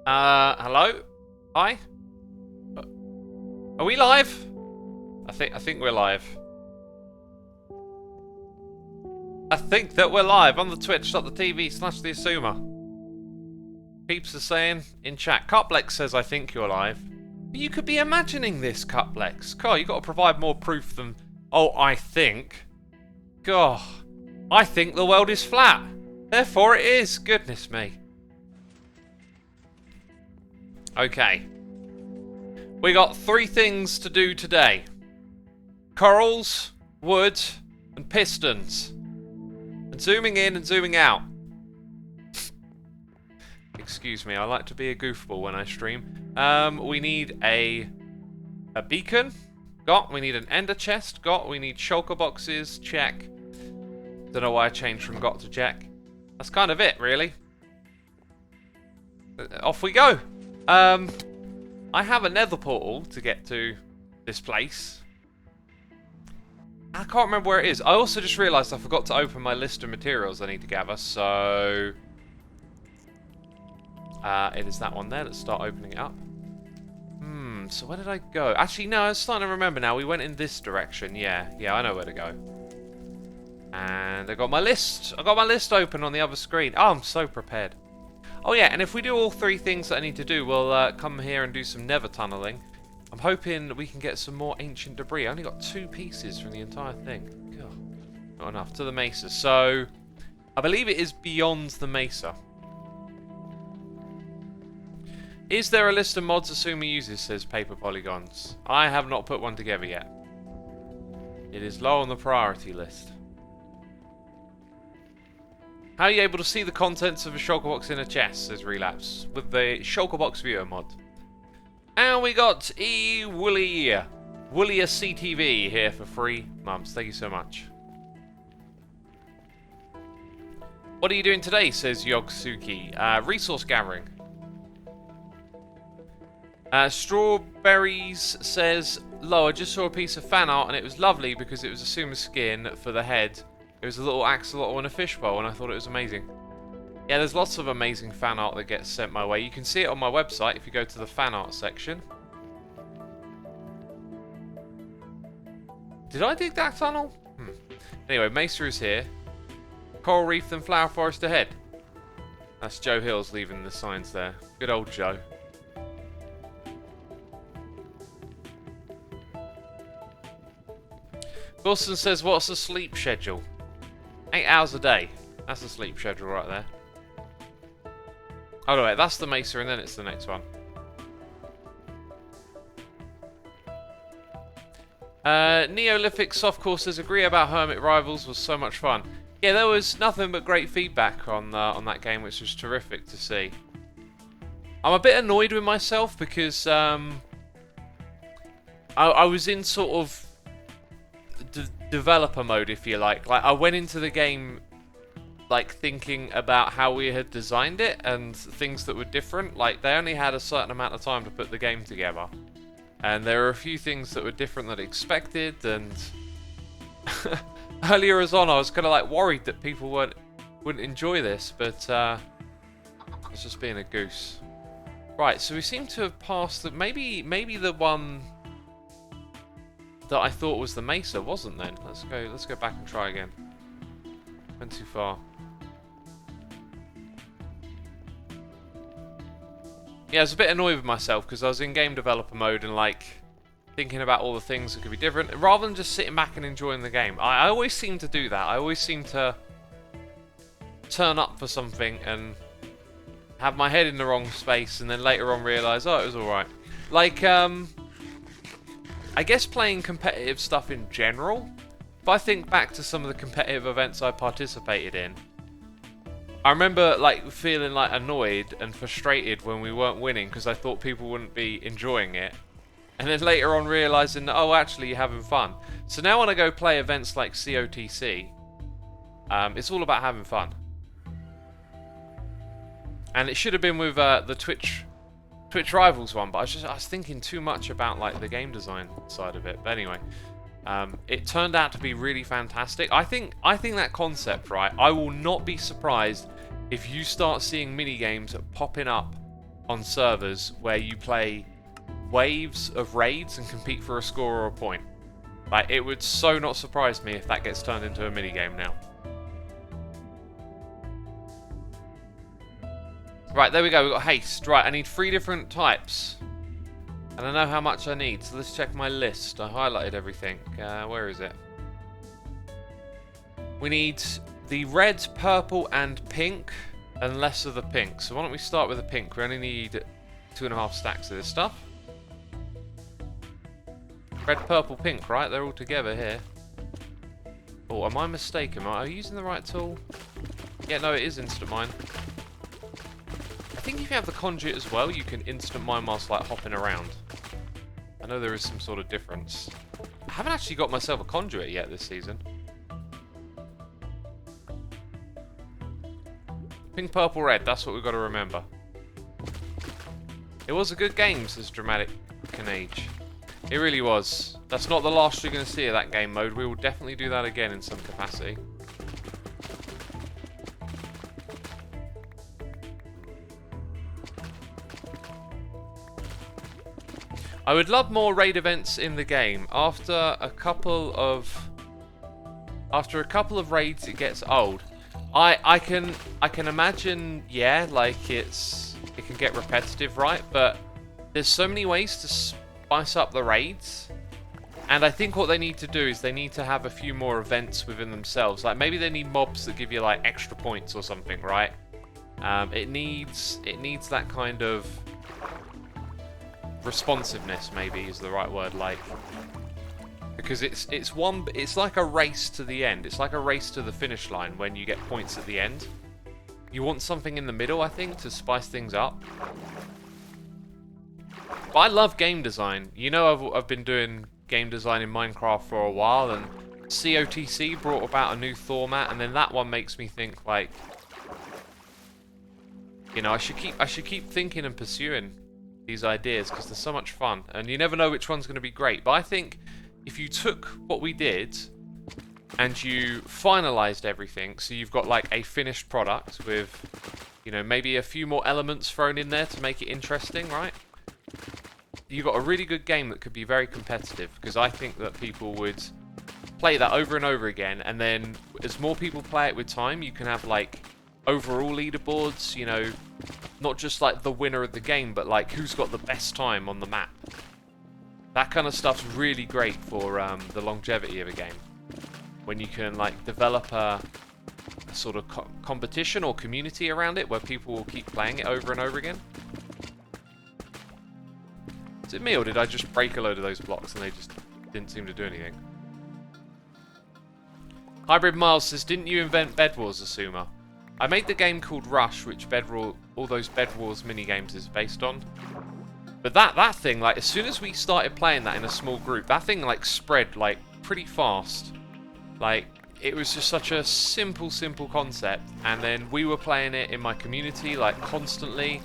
Hello? Hi? Are we live? I think we're live. I think that we're live on the twitch.tv/Xisuma. Peeps are saying in chat. Cuplex says I think you're live. You could be imagining this, Cuplex. God, you got to provide more proof than... Oh, I think. God. I think the world is flat. Therefore it is. Goodness me. Okay. We got 3 things to do today. Corals, wood, and pistons. And zooming in and zooming out. Excuse me, I like to be a goofball when I stream. We need a beacon. Got. We need an ender chest. Got. We need shulker boxes. Check. Don't know why I changed from got to check. That's kind of it, really. Off we go. I have a nether portal to get to this place. I can't remember where it is. I also just realised I forgot to open my list of materials I need to gather, so... it is that one there. Let's start opening it up. So where did I go? Actually, no, I'm starting to remember now. We went in this direction. Yeah, I know where to go. And I got my list. I got my list open on the other screen. Oh, I'm so prepared. Oh yeah, and if we do all 3 things that I need to do, we'll come here and do some nether tunneling. I'm hoping we can get some more ancient debris. I only got 2 pieces from the entire thing. God, not enough. To the mesa. So, I believe it is beyond the mesa. Is there a list of mods Xisuma uses, says Paper Polygons. I have not put one together yet. It is low on the priority list. How are you able to see the contents of a shulker box in a chest, says Relapse, with the shulker box viewer mod. And we got Woolia CTV here for 3 months. Thank you so much. What are you doing today, says Yogsuki. Resource gathering. Strawberries says, Lo, I just saw a piece of fan art and it was lovely because it was Xisuma's skin for the head. It was a little axolotl and a fishbowl and I thought it was amazing. Yeah, there's lots of amazing fan art that gets sent my way. You can see it on my website if you go to the fan art section. Did I dig that tunnel? Anyway, Mesa is here. Coral Reef and Flower Forest ahead. That's Joe Hills leaving the signs there. Good old Joe. Wilson says, what's the sleep schedule? 8 hours a day. That's the sleep schedule right there. Oh, no, wait, that's the Mesa and then it's the next one. Neolithic soft courses agree about Hermit Rivals was so much fun. Yeah, there was nothing but great feedback on that game, which was terrific to see. I'm a bit annoyed with myself because I was in sort of developer mode, if you like. Like, I went into the game like thinking about how we had designed it and things that were different. Like, they only had a certain amount of time to put the game together, and there were a few things that were different than expected. And earlier as on, I was kind of like worried that people wouldn't enjoy this, but I was just being a goose. Right, so we seem to have passed the maybe the one that I thought was the Mesa wasn't then. Let's go back and try again. Went too far. Yeah, I was a bit annoyed with myself because I was in game developer mode and like thinking about all the things that could be different rather than just sitting back and enjoying the game. I always seem to do that. I always seem to turn up for something and have my head in the wrong space and then later on realise, oh, it was alright. Like, I guess playing competitive stuff in general, if I think back to some of the competitive events I participated in, I remember like feeling like annoyed and frustrated when we weren't winning because I thought people wouldn't be enjoying it. And then later on realising that, oh, actually you're having fun. So now when I go play events like COTC, it's all about having fun. And it should have been with the Twitch Rivals one, but I was thinking too much about like the game design side of it. But anyway, it turned out to be really fantastic. I think that concept, right? I will not be surprised if you start seeing mini games popping up on servers where you play waves of raids and compete for a score or a point. Like, it would so not surprise me if that gets turned into a minigame now. Right, there we go, we've got haste. Right, I need 3 different types. And I know how much I need, so let's check my list. I highlighted everything. Where is it? We need the red, purple, and pink, and less of the pink. So why don't we start with the pink? We only need 2.5 stacks of this stuff. Red, purple, pink, right? They're all together here. Oh, am I mistaken? Am I using the right tool? Yeah, no, it is instant mine. I think if you have the conduit as well, you can instant mine whilst like hopping around. I know there is some sort of difference. I haven't actually got myself a conduit yet this season. Pink, purple, red, that's what we've got to remember. It was a good game, says Dramatic Canage. It really was. That's not the last you're going to see of that game mode. We will definitely do that again in some capacity. I would love more raid events in the game. After a couple of raids, it gets old. I can imagine, yeah, like it can get repetitive, right? But there's so many ways to spice up the raids, and I think what they need to do is they need to have a few more events within themselves. Like maybe they need mobs that give you like extra points or something, right? It needs that kind of responsiveness, maybe is the right word, like, because it's like a race to the end. It's like a race to the finish line when you get points at the end. You want something in the middle, I think, to spice things up. But I love game design. You know, I've been doing game design in Minecraft for a while, and COTC brought about a new format, and then that one makes me think like, you know, I should keep thinking and pursuing these ideas because they're so much fun, and you never know which one's going to be great. But I think if you took what we did and you finalized everything, so you've got like a finished product with, you know, maybe a few more elements thrown in there to make it interesting, right? You've got a really good game that could be very competitive, because I think that people would play that over and over again, and then as more people play it with time, you can have like overall leaderboards, you know, not just like the winner of the game, but like who's got the best time on the map. That kind of stuff's really great for the longevity of a game, when you can like develop a sort of competition or community around it where people will keep playing it over and over again. Is it me, or did I just break a load of those blocks and they just didn't seem to do anything? Hybrid Miles says, didn't you invent Bed Wars, Xisuma? I made the game called Rush, which all those Bed Wars minigames is based on. But that thing, like, as soon as we started playing that in a small group, that thing, like, spread, like, pretty fast. Like, it was just such a simple concept. And then we were playing it in my community, like, constantly.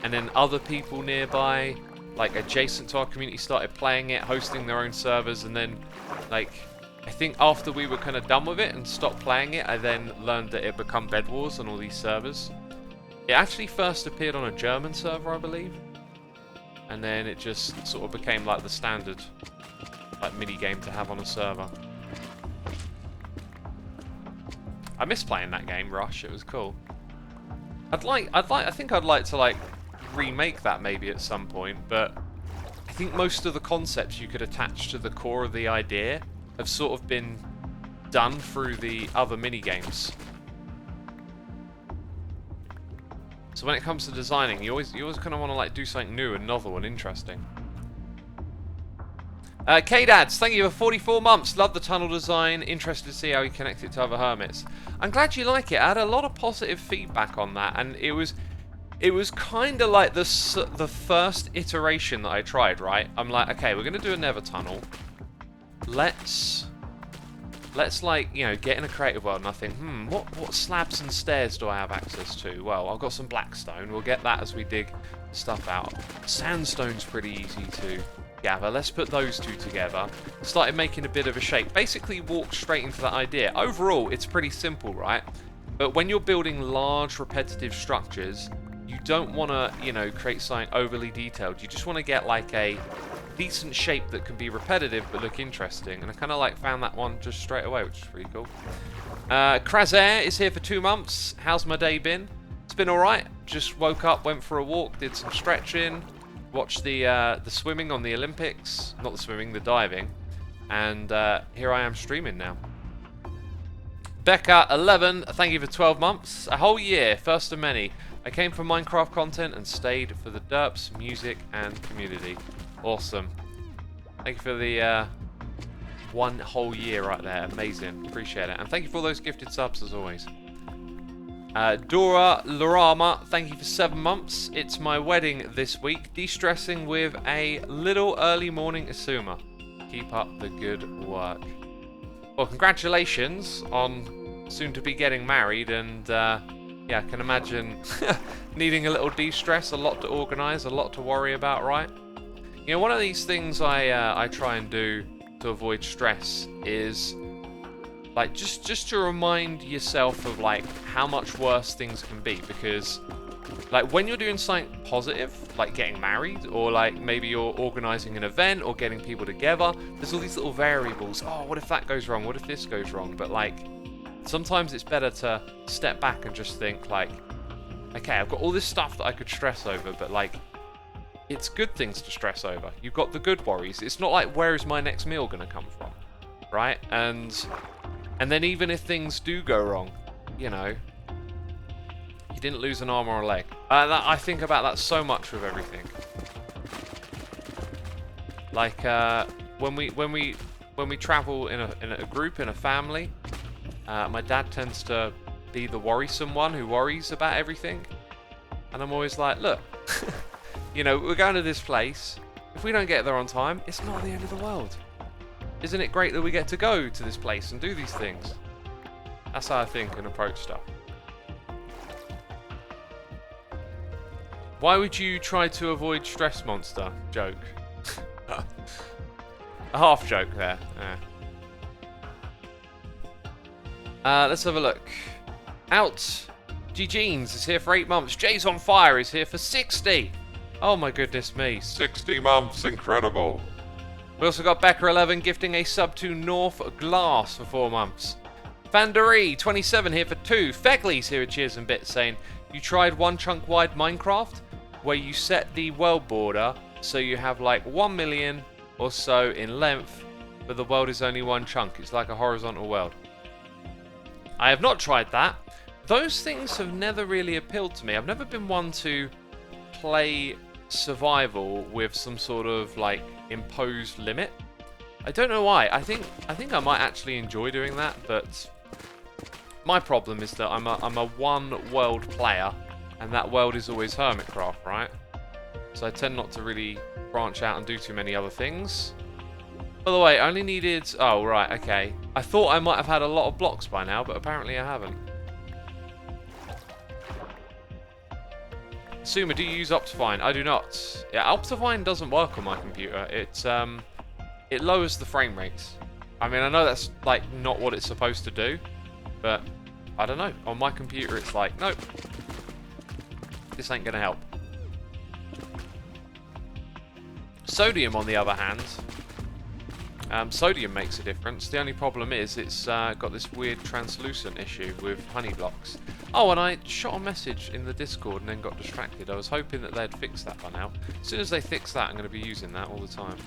And then other people nearby, like, adjacent to our community, started playing it, hosting their own servers. And then, like, I think after we were kind of done with it and stopped playing it, I then learned that it had become Bed Wars on all these servers. It actually first appeared on a German server, I believe. And then it just sort of became like the standard like mini-game to have on a server. I miss playing that game, Rush. It was cool. I think I'd like to like remake that maybe at some point, but I think most of the concepts you could attach to the core of the idea have sort of been done through the other mini-games. So when it comes to designing, you always kind of want to like do something new and novel and interesting. K-Dads, thank you for 44 months. Love the tunnel design. Interested to see how you connect it to other hermits. I'm glad you like it. I had a lot of positive feedback on that, and it was kind of like the first iteration that I tried, right? I'm like, okay, we're going to do a Nether tunnel. Let's like, you know, get in a creative world, and I think, what slabs and stairs do I have access to? Well, I've got some blackstone. We'll get that as we dig stuff out. Sandstone's pretty easy to gather. Let's put those two together. Started making a bit of a shape. Basically walked straight into that idea. Overall, it's pretty simple, right? But when you're building large repetitive structures, you don't want to, you know, create something overly detailed. You just want to get like a decent shape that can be repetitive but look interesting. And I kind of like found that one just straight away, which is pretty cool. Krazair is here for 2 months. How's my day been? It's been alright. Just woke up, went for a walk, did some stretching, watched the swimming on the Olympics. Not the swimming, the diving. And here I am streaming now. Becca11, thank you for 12 months. A whole year, first of many. I came for Minecraft content and stayed for the derps, music, and community. Awesome. Thank you for the 1 whole year right there. Amazing. Appreciate it. And thank you for all those gifted subs as always. Dora Lorama, thank you for 7 months. It's my wedding this week. De-stressing with a little early morning Xisuma. Keep up the good work. Well, congratulations on soon to be getting married, and yeah, I can imagine needing a little de-stress, a lot to organise, a lot to worry about, right? You know, one of these things I try and do to avoid stress is like just to remind yourself of like how much worse things can be, because like when you're doing something positive, like getting married, or like maybe you're organising an event or getting people together, there's all these little variables. Oh, what if that goes wrong? What if this goes wrong? But like sometimes it's better to step back and just think like, okay, I've got all this stuff that I could stress over, but like it's good things to stress over. You've got the good worries. It's not like, where is my next meal going to come from, right? And then even if things do go wrong, you know, you didn't lose an arm or a leg. I think about that so much with everything. Like when we travel in a group, in a family, my dad tends to be the worrisome one who worries about everything, and I'm always like, look, you know, we're going to this place. If we don't get there on time, it's not the end of the world. Isn't it great that we get to go to this place and do these things? That's how I think and approach stuff. Why would you try to avoid stress monster? Joke. A half joke there. Yeah. Let's have a look. Out. G Jeans is here for 8 months. Jay's on Fire is here for 60. Oh my goodness me. 60 months, incredible. We also got Becca11 gifting a sub to North Glass for 4 months. Fandery 27 here for 2. Fegley's here with cheers and bits saying, you tried one chunk wide Minecraft where you set the world border so you have like 1 million or so in length, but the world is only one chunk. It's like a horizontal world. I have not tried that. Those things have never really appealed to me. I've never been one to play survival with some sort of like imposed limit. I don't know why. I think I might actually enjoy doing that, but my problem is that I'm a one world player, and that world is always Hermitcraft, right? So I tend not to really branch out and do too many other things. By the way, I only needed... Oh, right, okay. I thought I might have had a lot of blocks by now, but apparently I haven't. Xisuma, do you use Optifine? I do not. Yeah, Optifine doesn't work on my computer. It lowers the frame rates. I mean, I know that's like not what it's supposed to do, but I don't know. On my computer, it's like, nope, this ain't gonna help. Sodium, on the other hand, sodium makes a difference. The only problem is it's got this weird translucent issue with honey blocks. Oh, and I shot a message in the Discord and then got distracted. I was hoping that they'd fix that by now. As soon as they fix that, I'm going to be using that all the time.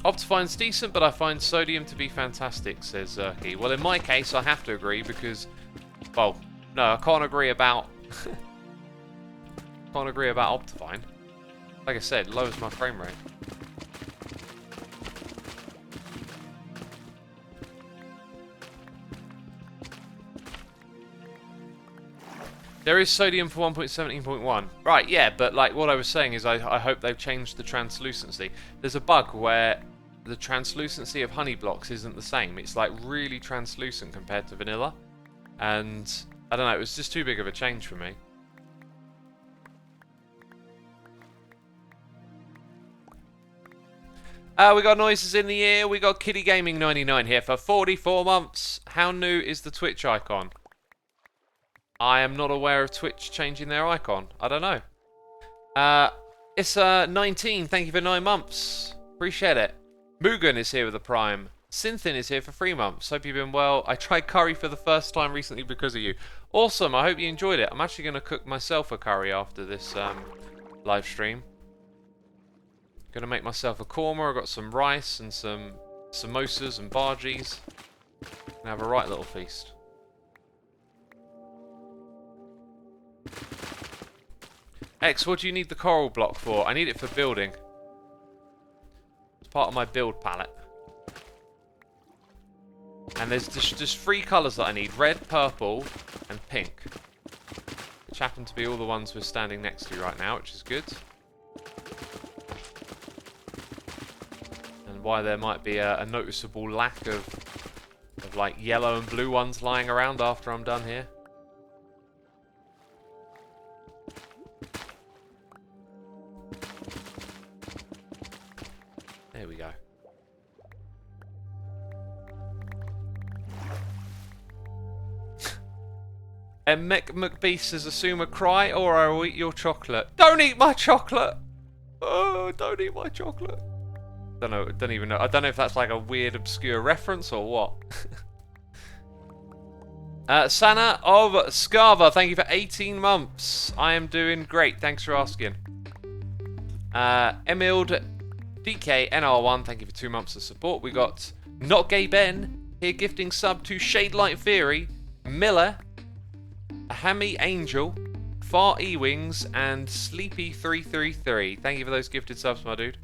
Optifine's decent, but I find sodium to be fantastic, says Zerky. Well, in my case, I have to agree because, well, no, I can't agree about Optifine. Like I said, it lowers my frame rate. There is sodium for 1.17.1. Right, yeah, but like what I was saying is I hope they've changed the translucency. There's a bug where the translucency of honey blocks isn't the same. It's like really translucent compared to vanilla. And I don't know, it was just too big of a change for me. We got noises in the ear. We got Kitty Gaming 99 here for 44 months. How new is the Twitch icon? I am not aware of Twitch changing their icon. I don't know. It's 19. Thank you for 9 months. Appreciate it. Mugen is here with a prime. Synthin is here for 3 months. Hope you've been well. I tried curry for the first time recently because of you. Awesome. I hope you enjoyed it. I'm actually going to cook myself a curry after this live stream. Going to make myself a korma. I've got some rice and some samosas and bhajis. Gonna have a right little feast. X, what do you need the coral block for? I need it for building. It's part of my build palette. And there's just 3 colours that I need. Red, purple, and pink. Which happen to be all the ones we're standing next to right now, which is good. And why there might be a noticeable lack of like yellow and blue ones lying around after I'm done here. There we go. And McBeast says, Xisuma, cry or I will eat your chocolate. Don't eat my chocolate! Oh, don't eat my chocolate. Don't even know. I don't know if that's like a weird, obscure reference or what. Sana of Scarva, thank you for 18 months. I am doing great. Thanks for asking. Emild DK NR1, thank you for 2 months of support. We got Not Gay Ben here gifting sub to Shadelight Theory, Miller, Hammy Angel, Far E-Wings, and Sleepy333. Thank you for those gifted subs, my dude.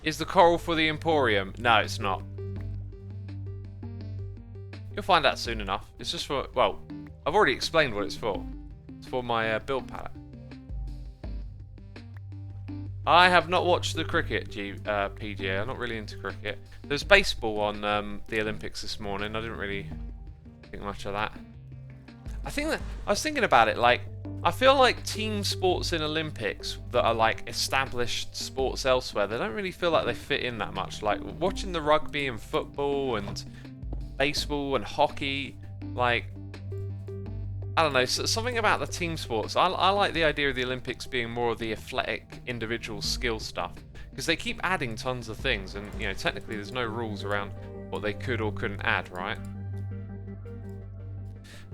Is the coral for the Emporium? No, it's not. You'll find out soon enough. It's just for, well, I've already explained what it's for. It's for my build palette. I have not watched the cricket, PGA. I'm not really into cricket. There's baseball on the Olympics this morning. I didn't really think much of that. I was thinking about it, like, I feel like team sports in Olympics that are like established sports elsewhere, they don't really feel like they fit in that much. Like watching the rugby and football and baseball and hockey, like, I don't know, something about the team sports. I like the idea of the Olympics being more of the athletic individual skill stuff, because they keep adding tons of things, and you know, technically there's no rules around what they could or couldn't add, right?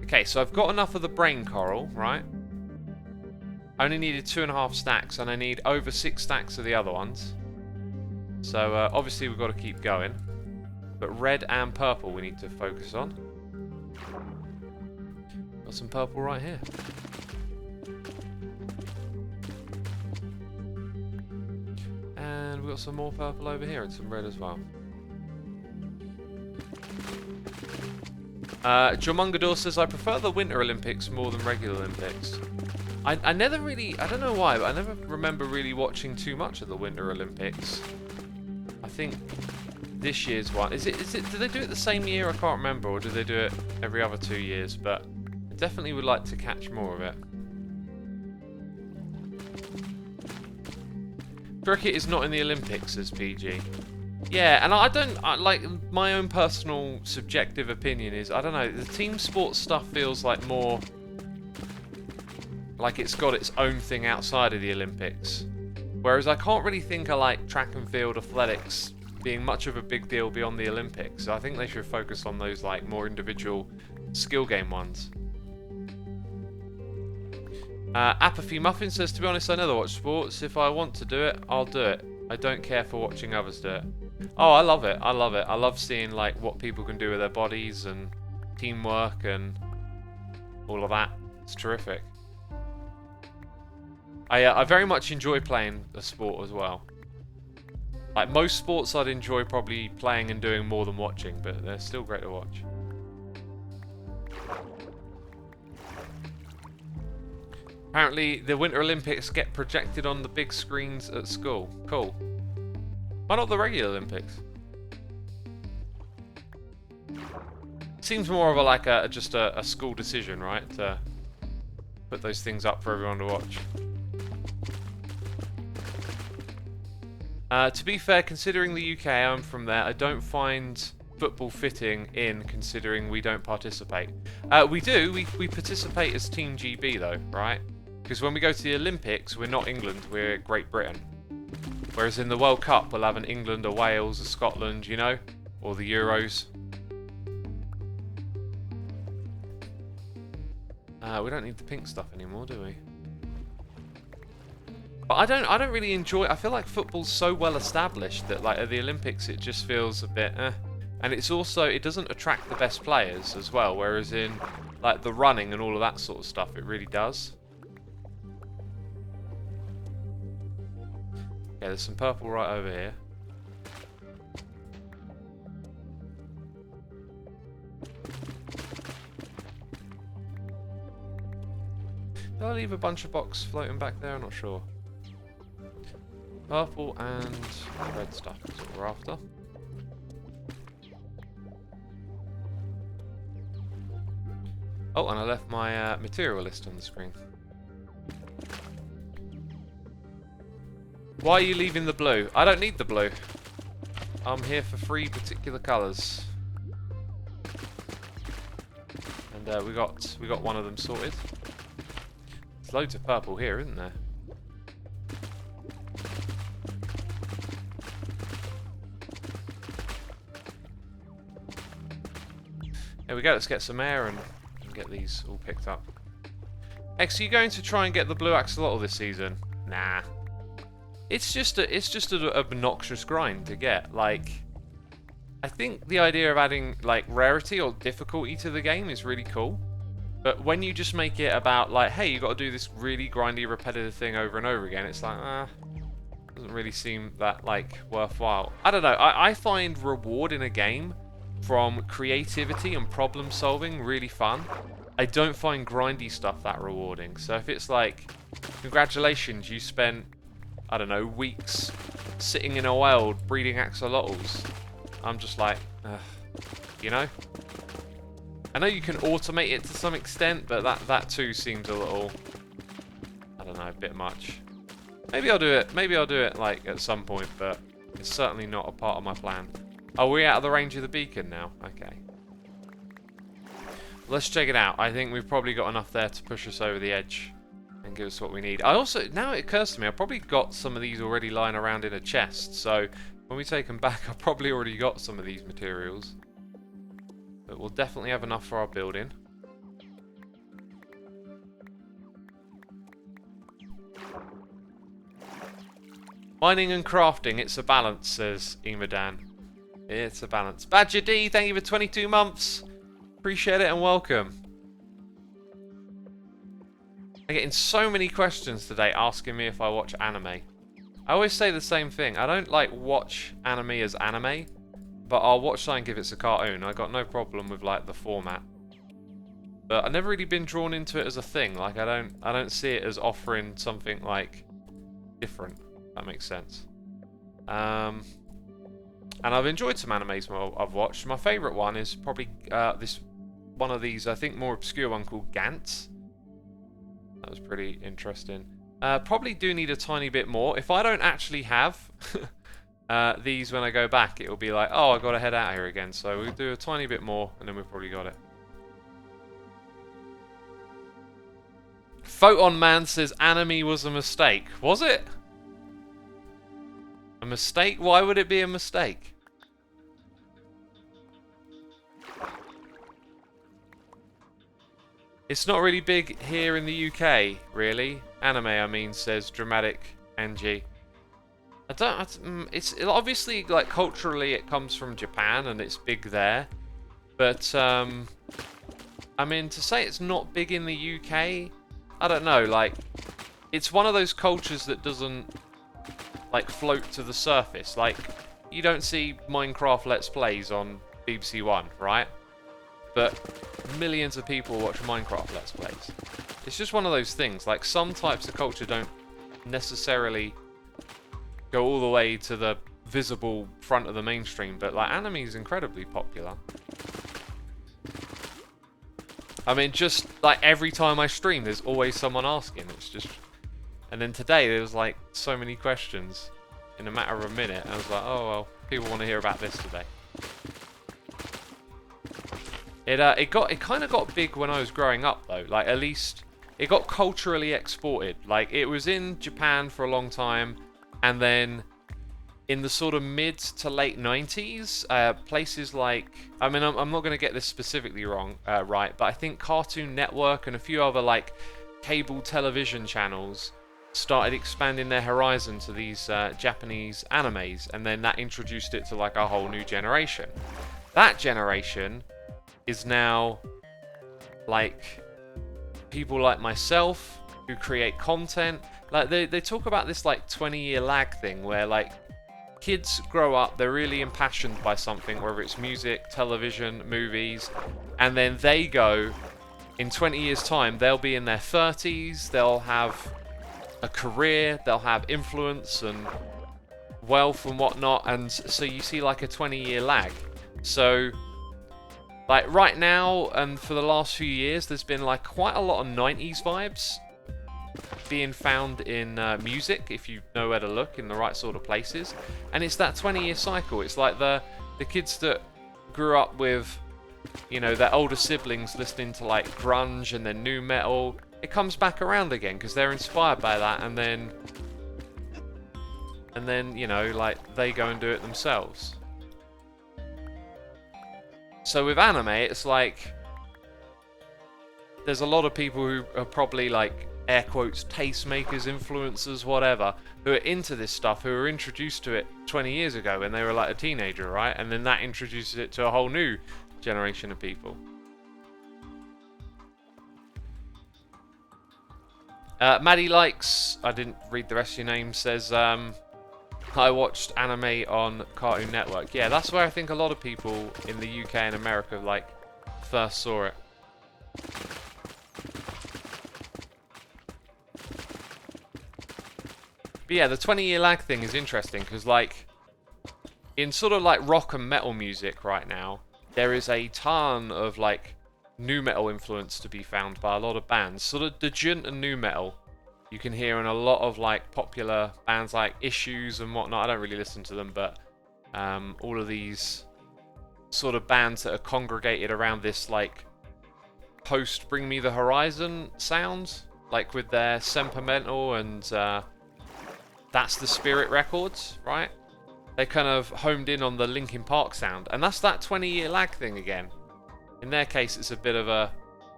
Okay, so I've got enough of the brain coral, right? I only needed 2.5 stacks, and I need over 6 stacks of the other ones. So obviously we've got to keep going. But red and purple we need to focus on. Got some purple right here. And we've got some more purple over here and some red as well. Jomungador says, I prefer the Winter Olympics more than regular Olympics. I never really, I don't know why, but I never remember really watching too much of the Winter Olympics. I think this year's one, is it, do they do it the same year? I can't remember, or do they do it every other 2 years? But I definitely would like to catch more of it. Cricket is not in the Olympics, says PG. Yeah, and I like, my own personal subjective opinion is, I don't know, the team sports stuff feels like more like it's got its own thing outside of the Olympics. Whereas I can't really think of like track and field athletics being much of a big deal beyond the Olympics. I think they should focus on those like more individual skill game ones. Apathy Muffin says, to be honest, I never watch sports. If I want to do it, I'll do it. I don't care for watching others do it. Oh, I love it. I love it. I love seeing like what people can do with their bodies and teamwork and all of that. It's terrific. I very much enjoy playing a sport as well. Like most sports I'd enjoy probably playing and doing more than watching, but they're still great to watch. Apparently the Winter Olympics get projected on the big screens at school. Cool. Why not the regular Olympics? Seems more of a like just a school decision, right? To put those things up for everyone to watch. To be fair, considering the UK, I'm from there, I don't find football fitting in considering we don't participate. We do, we participate as Team GB though, right? Because when we go to the Olympics, we're not England, we're Great Britain. Whereas in the World Cup, we'll have an England, a Wales, a Scotland, you know? Or the Euros. We don't need the pink stuff anymore, do we? But I don't really enjoy. I feel like football's so well established that like at the Olympics it just feels a bit and it's also, it doesn't attract the best players as well, whereas in like the running and all of that sort of stuff it really does. Yeah, there's some purple right over here. Did I leave a bunch of blocks floating back there? I'm not sure. Purple and red stuff is what we're after. Oh, and I left my material list on the screen. Why are you leaving the blue? I don't need the blue. I'm here for 3 particular colours. And we got one of them sorted. There's loads of purple here, isn't there? There we go, let's get some air and get these all picked up. X, are you going to try and get the blue Axolotl this season? Nah. It's just an obnoxious grind to get. Like, I think the idea of adding like rarity or difficulty to the game is really cool. But when you just make it about like, hey, you got to do this really grindy, repetitive thing over and over again, it's like, doesn't really seem that like worthwhile. I don't know. I find reward in a game from creativity and problem solving really fun. I don't find grindy stuff that rewarding. So if it's like, congratulations, you spent, I don't know, weeks sitting in a world breeding axolotls, I'm just like, you know? I know you can automate it to some extent, but that too seems a little, I don't know, a bit much. Maybe I'll do it like at some point, but it's certainly not a part of my plan. Are we out of the range of the beacon now? Okay. Let's check it out. I think we've probably got enough there to push us over the edge and give us what we need. I also, now it occurs to me, I've probably got some of these already lying around in a chest, so when we take them back, I've probably already got some of these materials. But we'll definitely have enough for our building. Mining and crafting, it's a balance, says Emadan. It's a balance. Badger D, thank you for 22 months. Appreciate it and welcome. I'm getting so many questions today asking me if I watch anime. I always say the same thing. I don't like watch anime as anime, but I'll watch something if it's a cartoon. I got no problem with like the format. But I've never really been drawn into it as a thing. Like I don't see it as offering something like different. If that makes sense. And I've enjoyed some animes I've watched. My favourite one is probably this one of these, I think more obscure one called Gantz. That was pretty interesting. Probably do need a tiny bit more. If I don't actually have these when I go back, it'll be like, oh, I've got to head out here again. So we'll do a tiny bit more and then we've probably got it. Photon Man says anime was a mistake. Was it? A mistake? Why would it be a mistake? It's not really big here in the UK, really. Anime, I mean, says Dramatic Angie. It's obviously, like, culturally it comes from Japan and it's big there. But, I mean, to say it's not big in the UK, I don't know, like, it's one of those cultures that doesn't like float to the surface. Like, you don't see Minecraft Let's Plays on BBC One, right? But millions of people watch Minecraft Let's Plays. It's just one of those things. Like, some types of culture don't necessarily go all the way to the visible front of the mainstream, but like anime is incredibly popular. I mean, just like every time I stream, there's always someone asking. It's just... And then today there was like so many questions. in a matter of a minute. And I was like, oh well, people want to hear about this today. It kind of got big when I was growing up though. Like at least it got culturally exported. Like it was in Japan for a long time, and then in the sort of mid to late 90s, places like, I mean, I'm not going to get this specifically wrong, right, but I think Cartoon Network and a few other like cable television channels started expanding their horizon to these Japanese animes, and then that introduced it to like a whole new generation. That generation is now like people like myself who create content. Like they talk about this like 20-year lag thing where like kids grow up, they're really impassioned by something, whether it's music, television, movies, and then they go, in 20 years time, they'll be in their 30s, they'll have a career, they'll have influence and wealth and whatnot, and so you see like a 20-year lag. So like right now and for the last few years, there's been like quite a lot of 90s vibes being found in music, if you know where to look in the right sort of places. And it's that 20-year cycle. It's like the kids that grew up with, you know, their older siblings listening to like grunge and then new metal. It comes back around again because they're inspired by that, and then you know, like they go and do it themselves. So with anime, it's like there's a lot of people who are probably like air quotes tastemakers, influencers, whatever, who are into this stuff, who were introduced to it 20 years ago when they were like a teenager, right? And then that introduces it to a whole new generation of people. Maddie Likes, I didn't read the rest of your name, says, I watched anime on Cartoon Network. Yeah, that's where I think a lot of people in the UK and America like first saw it. But yeah, the 20-year lag thing is interesting because, like, in sort of like rock and metal music right now, there is a ton of like nu metal influence to be found by a lot of bands. Sort of djent and nu metal you can hear in a lot of like popular bands like Issues and whatnot. I don't really listen to them, but all of these sort of bands that are congregated around this like post Bring Me the Horizon sound, like with their Sentimental and That's the Spirit records, right? They kind of homed in on the Linkin Park sound, and that's that 20-year lag thing again. In their case, it's a bit of a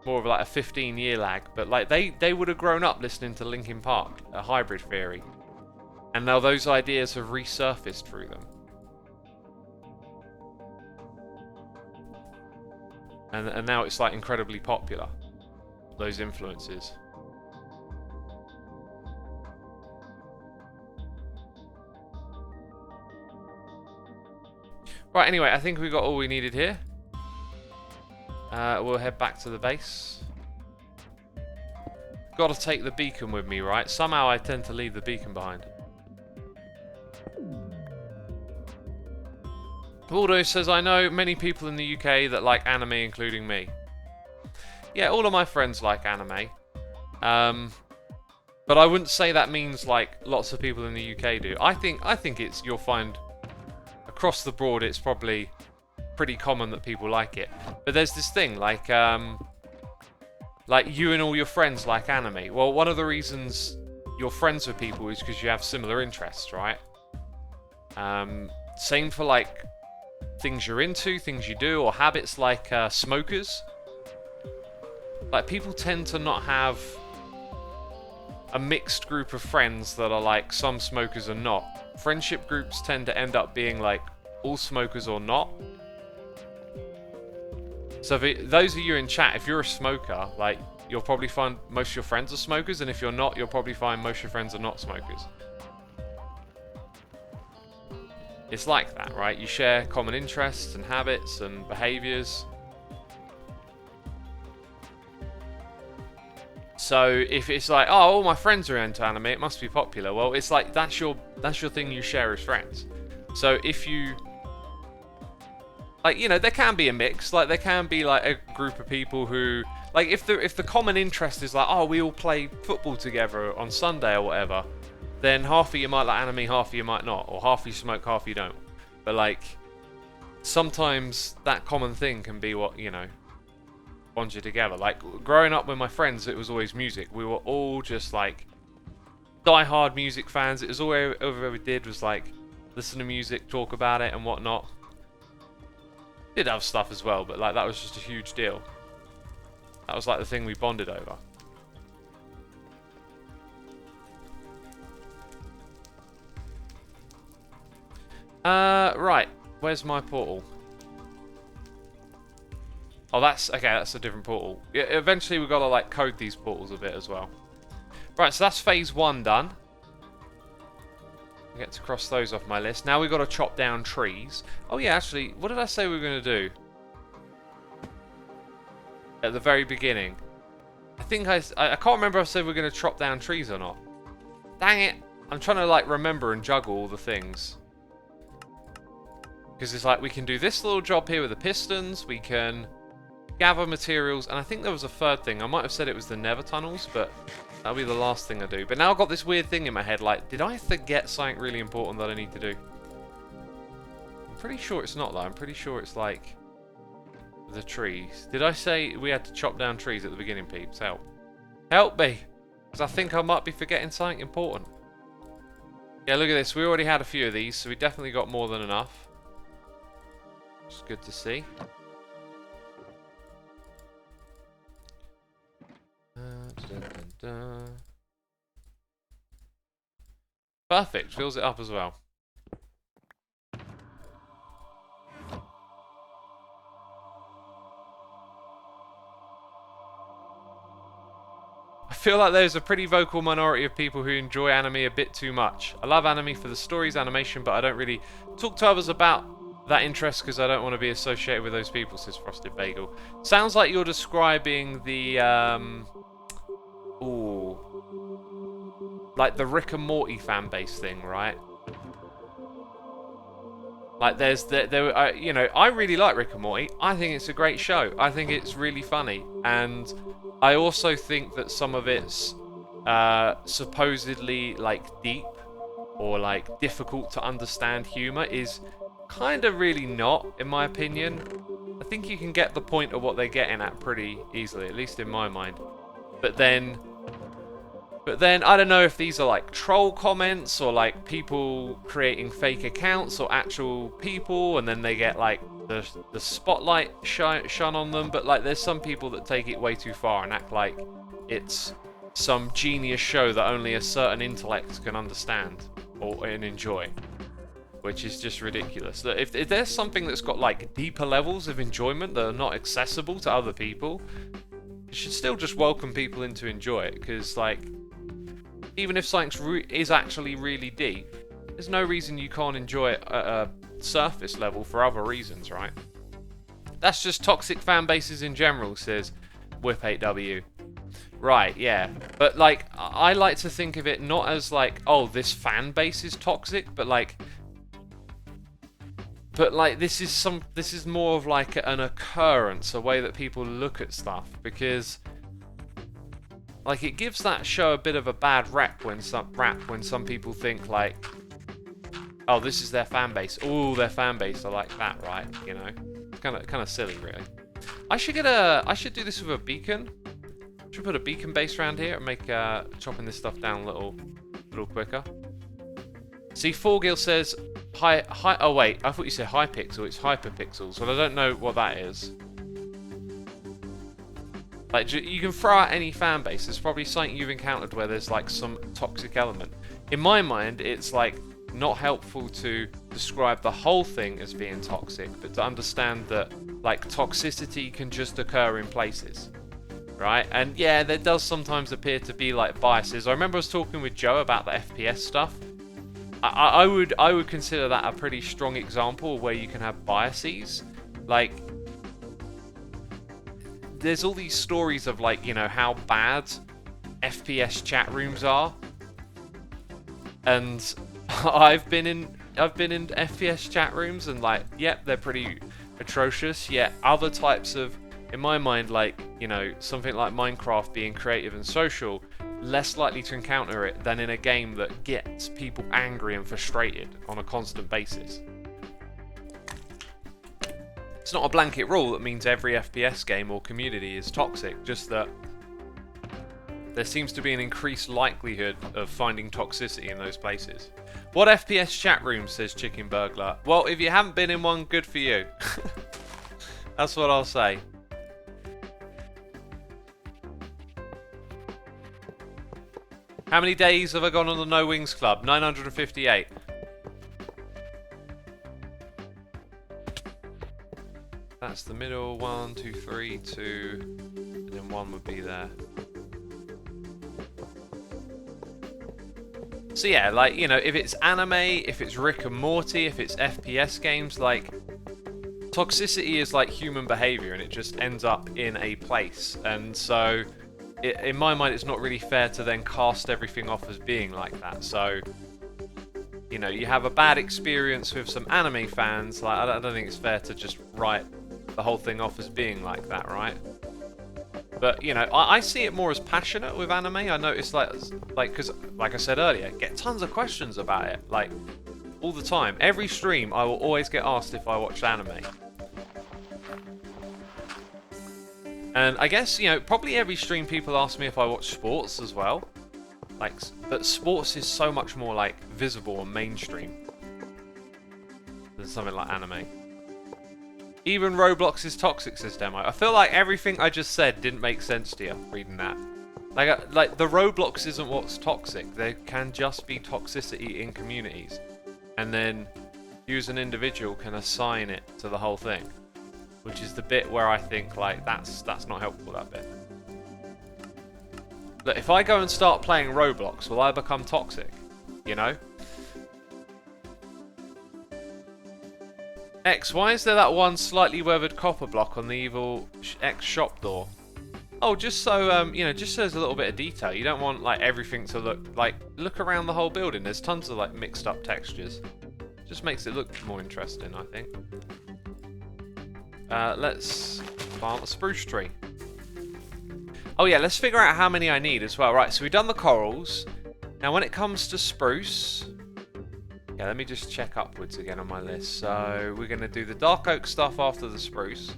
more of like a 15-year lag, but like they would have grown up listening to Linkin Park, a hybrid theory, and now those ideas have resurfaced through them. And now it's like incredibly popular, those influences. Right, anyway, I think we got all we needed here. We'll head back to the base. Gotta take the beacon with me, right? Somehow I tend to leave the beacon behind. Waldo says, I know many people in the UK that like anime, including me. Yeah, all of my friends like anime. But I wouldn't say that means like lots of people in the UK do. I think it's, you'll find across the board it's probably pretty common that people like it. But there's this thing like you and all your friends like anime. Well, one of the reasons you're friends with people is because you have similar interests, right? Same for like things you're into, things you do, or habits like smokers. Like people tend to not have a mixed group of friends that are like some smokers and not. Friendship groups tend to end up being like all smokers or not. So those of you in chat, if you're a smoker, like you'll probably find most of your friends are smokers, and if you're not, you'll probably find most of your friends are not smokers. It's like that, right? You share common interests and habits and behaviors. So if it's like, oh, all my friends are into anime, it must be popular. Well, it's like that's your thing you share as friends. So if you, like, you know, there can be a mix. Like there can be like a group of people who, like, if the common interest is like, oh, we all play football together on Sunday or whatever, then half of you might like anime, half of you might not, or half of you smoke, half of you don't. But like, sometimes that common thing can be what, you know, bonds you together. Like, growing up with my friends, it was always music. We were all just like die-hard music fans. It was all we did was like listen to music, talk about it and whatnot. Did have stuff as well, but like that was just a huge deal. That was like the thing we bonded over. Right. Where's my portal? Oh, that's okay. That's a different portal. Yeah, eventually we've got to like code these portals a bit as well. Right. So that's phase 1 done. I get to cross those off my list. Now we've got to chop down trees. Oh yeah, actually, what did I say we were going to do? At the very beginning. I think I can't remember if I said we were going to chop down trees or not. Dang it. I'm trying to like remember and juggle all the things. Because it's like we can do this little job here with the pistons. We can gather materials. And I think there was a third thing. I might have said it was the Nether tunnels, but that'll be the last thing I do. But now I've got this weird thing in my head. Like, did I forget something really important that I need to do? I'm pretty sure it's not though. I'm pretty sure it's like the trees. Did I say we had to chop down trees at the beginning, peeps? Help. Help me. Because I think I might be forgetting something important. Yeah, look at this. We already had a few of these, so we definitely got more than enough. It's good to see. Perfect. Fills it up as well. I feel like there's a pretty vocal minority of people who enjoy anime a bit too much. I love anime for the stories, animation, but I don't really talk to others about that interest because I don't want to be associated with those people, says Frosted Bagel. Sounds like you're describing the, like the Rick and Morty fan base thing, right? Like there's, you know, I really like Rick and Morty. I think it's a great show. I think it's really funny. And I also think that some of its supposedly like deep or like difficult to understand humor is kind of really not, in my opinion. I think you can get the point of what they're getting at pretty easily, at least in my mind. But then I don't know if these are like troll comments or like people creating fake accounts or actual people, and then they get like the spotlight shone on them. But like there's some people that take it way too far and act like it's some genius show that only a certain intellect can understand and enjoy, which is just ridiculous. That if there's something that's got like deeper levels of enjoyment that are not accessible to other people, you should still just welcome people in to enjoy it, because like even if something is actually really deep, there's no reason you can't enjoy it at a surface level for other reasons, right? That's just toxic fan bases in general, says Whip8W. Right, yeah. But like, I like to think of it not as like, oh, this fan base is toxic, but like this is more of like an occurrence, a way that people look at stuff, because like it gives that show a bit of a bad rep when some people think like, oh, this is their fan base. Oh, their fan base are like that, right? You know, it's kind of silly, really. I should do this with a beacon. Should put a beacon base around here and make chopping this stuff down a little quicker. See, 4Gil says hi. Oh wait, I thought you said Hypixel. It's Hyperpixels, but I don't know what that is. Like, you can throw out any fan base. There's probably something you've encountered where there's like some toxic element. In my mind, it's like not helpful to describe the whole thing as being toxic, but to understand that like toxicity can just occur in places, right? And yeah, there does sometimes appear to be like biases. I remember I was talking with Joe about the FPS stuff. I would consider that a pretty strong example where you can have biases. Like, there's all these stories of like, you know, how bad FPS chat rooms are, and I've been in FPS chat rooms, and like, yep, they're pretty atrocious. Yet other types of, in my mind, like, you know, something like Minecraft being creative and social, less likely to encounter it than in a game that gets people angry and frustrated on a constant basis. It's not a blanket rule that means every FPS game or community is toxic, just that there seems to be an increased likelihood of finding toxicity in those places. What FPS chat room, says Chicken Burglar? Well, if you haven't been in one, good for you. That's what I'll say. How many days have I gone on the No Wings Club? 958. That's the middle. 1, 2, 3, 2, and then 1 would be there. So yeah, like, you know, if it's anime, if it's Rick and Morty, if it's FPS games, like, toxicity is like human behavior and it just ends up in a place. And so, in my mind, it's not really fair to then cast everything off as being like that. So, you know, you have a bad experience with some anime fans, like, I don't think it's fair to just write the whole thing off as being like that, right? But, you know, I see it more as passionate with anime. I notice, like, because, like I said earlier, I get tons of questions about it, like, all the time. Every stream, I will always get asked if I watch anime. And I guess, you know, probably every stream people ask me if I watch sports as well. Like, but sports is so much more, like, visible and mainstream than something like anime. Even Roblox is toxic, says Demo. I feel like everything I just said didn't make sense to you reading that. Like the Roblox isn't what's toxic. There can just be toxicity in communities, and then you as an individual can assign it to the whole thing, which is the bit where I think like that's not helpful. That bit. Look, if I go and start playing Roblox, will I become toxic? You know. X, why is there that one slightly weathered copper block on the evil X shop door? Oh, just so, you know, just so there's a little bit of detail. You don't want, like, everything to look around the whole building. There's tons of, like, mixed up textures. Just makes it look more interesting, I think. Let's plant a spruce tree. Oh, yeah, let's figure out how many I need as well. Right, so we've done the corals. Now, when it comes to spruce... Yeah, let me just check upwards again on my list. So we're going to do the dark oak stuff after the spruce.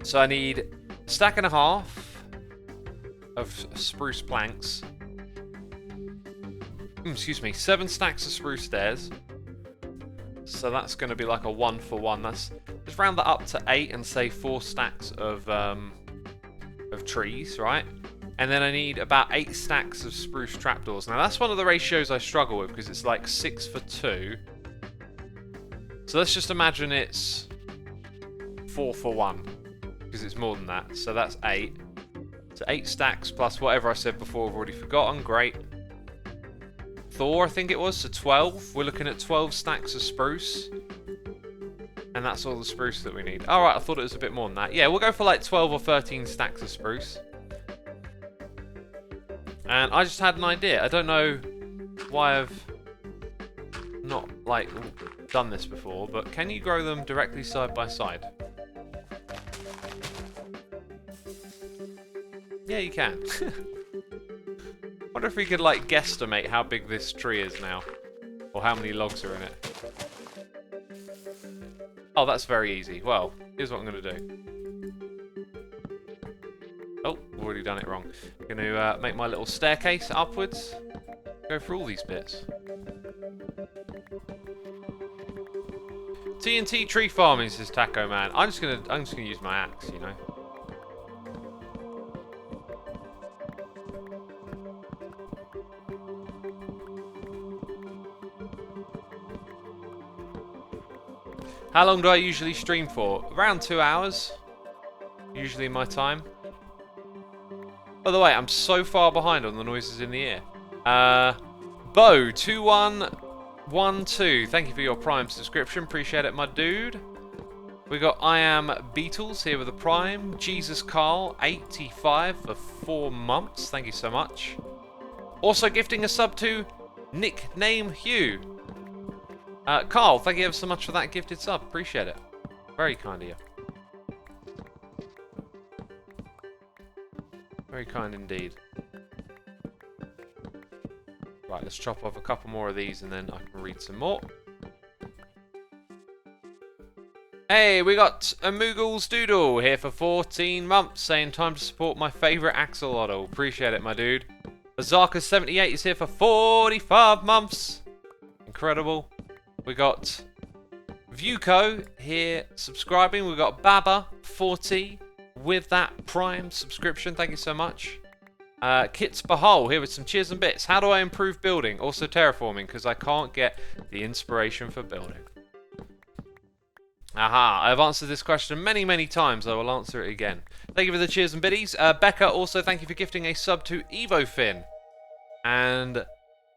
So I need a stack and a half of spruce planks. Excuse me, 7 stacks of spruce stairs. So that's going to be like a 1-for-1. That's just round that up to 8 and say 4 stacks of trees, right? And then I need about 8 stacks of spruce trapdoors. Now that's one of the ratios I struggle with because it's like 6 for 2. So let's just imagine it's 4 for 1 because it's more than that. So that's 8. So 8 stacks plus whatever I said before I've already forgotten. Great. Thor, I think it was, so 12. We're looking at 12 stacks of spruce. And that's all the spruce that we need. Alright, I thought it was a bit more than that. Yeah, we'll go for like 12 or 13 stacks of spruce. And I just had an idea. I don't know why I've not, like, done this before, but can you grow them directly side by side? Yeah, you can. Wonder if we could, like, guesstimate how big this tree is now. Or how many logs are in it. Oh, that's very easy. Well, here's what I'm going to do. Oh, I've already done it wrong. I'm going to make my little staircase upwards. Go through all these bits. TNT tree farming, says Taco Man. I'm just gonna use my axe, you know. How long do I usually stream for? Around 2 hours. Usually my time. By the way, I'm so far behind on the noises in the ear. Bo2112, thank you for your Prime subscription. Appreciate it, my dude. We got I Am Beatles here with a Prime. Jesus Carl, 85 for 4 months. Thank you so much. Also gifting a sub to Nickname Hugh. Carl, thank you ever so much for that gifted sub. Appreciate it. Very kind of you. Very kind indeed. Right, let's chop off a couple more of these and then I can read some more. Hey, we got a Moogle's Doodle here for 14 months saying time to support my favourite Axolotl. Appreciate it, my dude. Bazarka78 is here for 45 months. Incredible. We got Vuko here subscribing. We got Baba40 with that Prime subscription. Thank you so much. Kits Bahol here with some cheers and bits. How do I improve building? Also terraforming, because I can't get the inspiration for building. Aha, I've answered this question many, many times. I will answer it again. Thank you for the cheers and biddies. Becca, also thank you for gifting a sub to EvoFin. And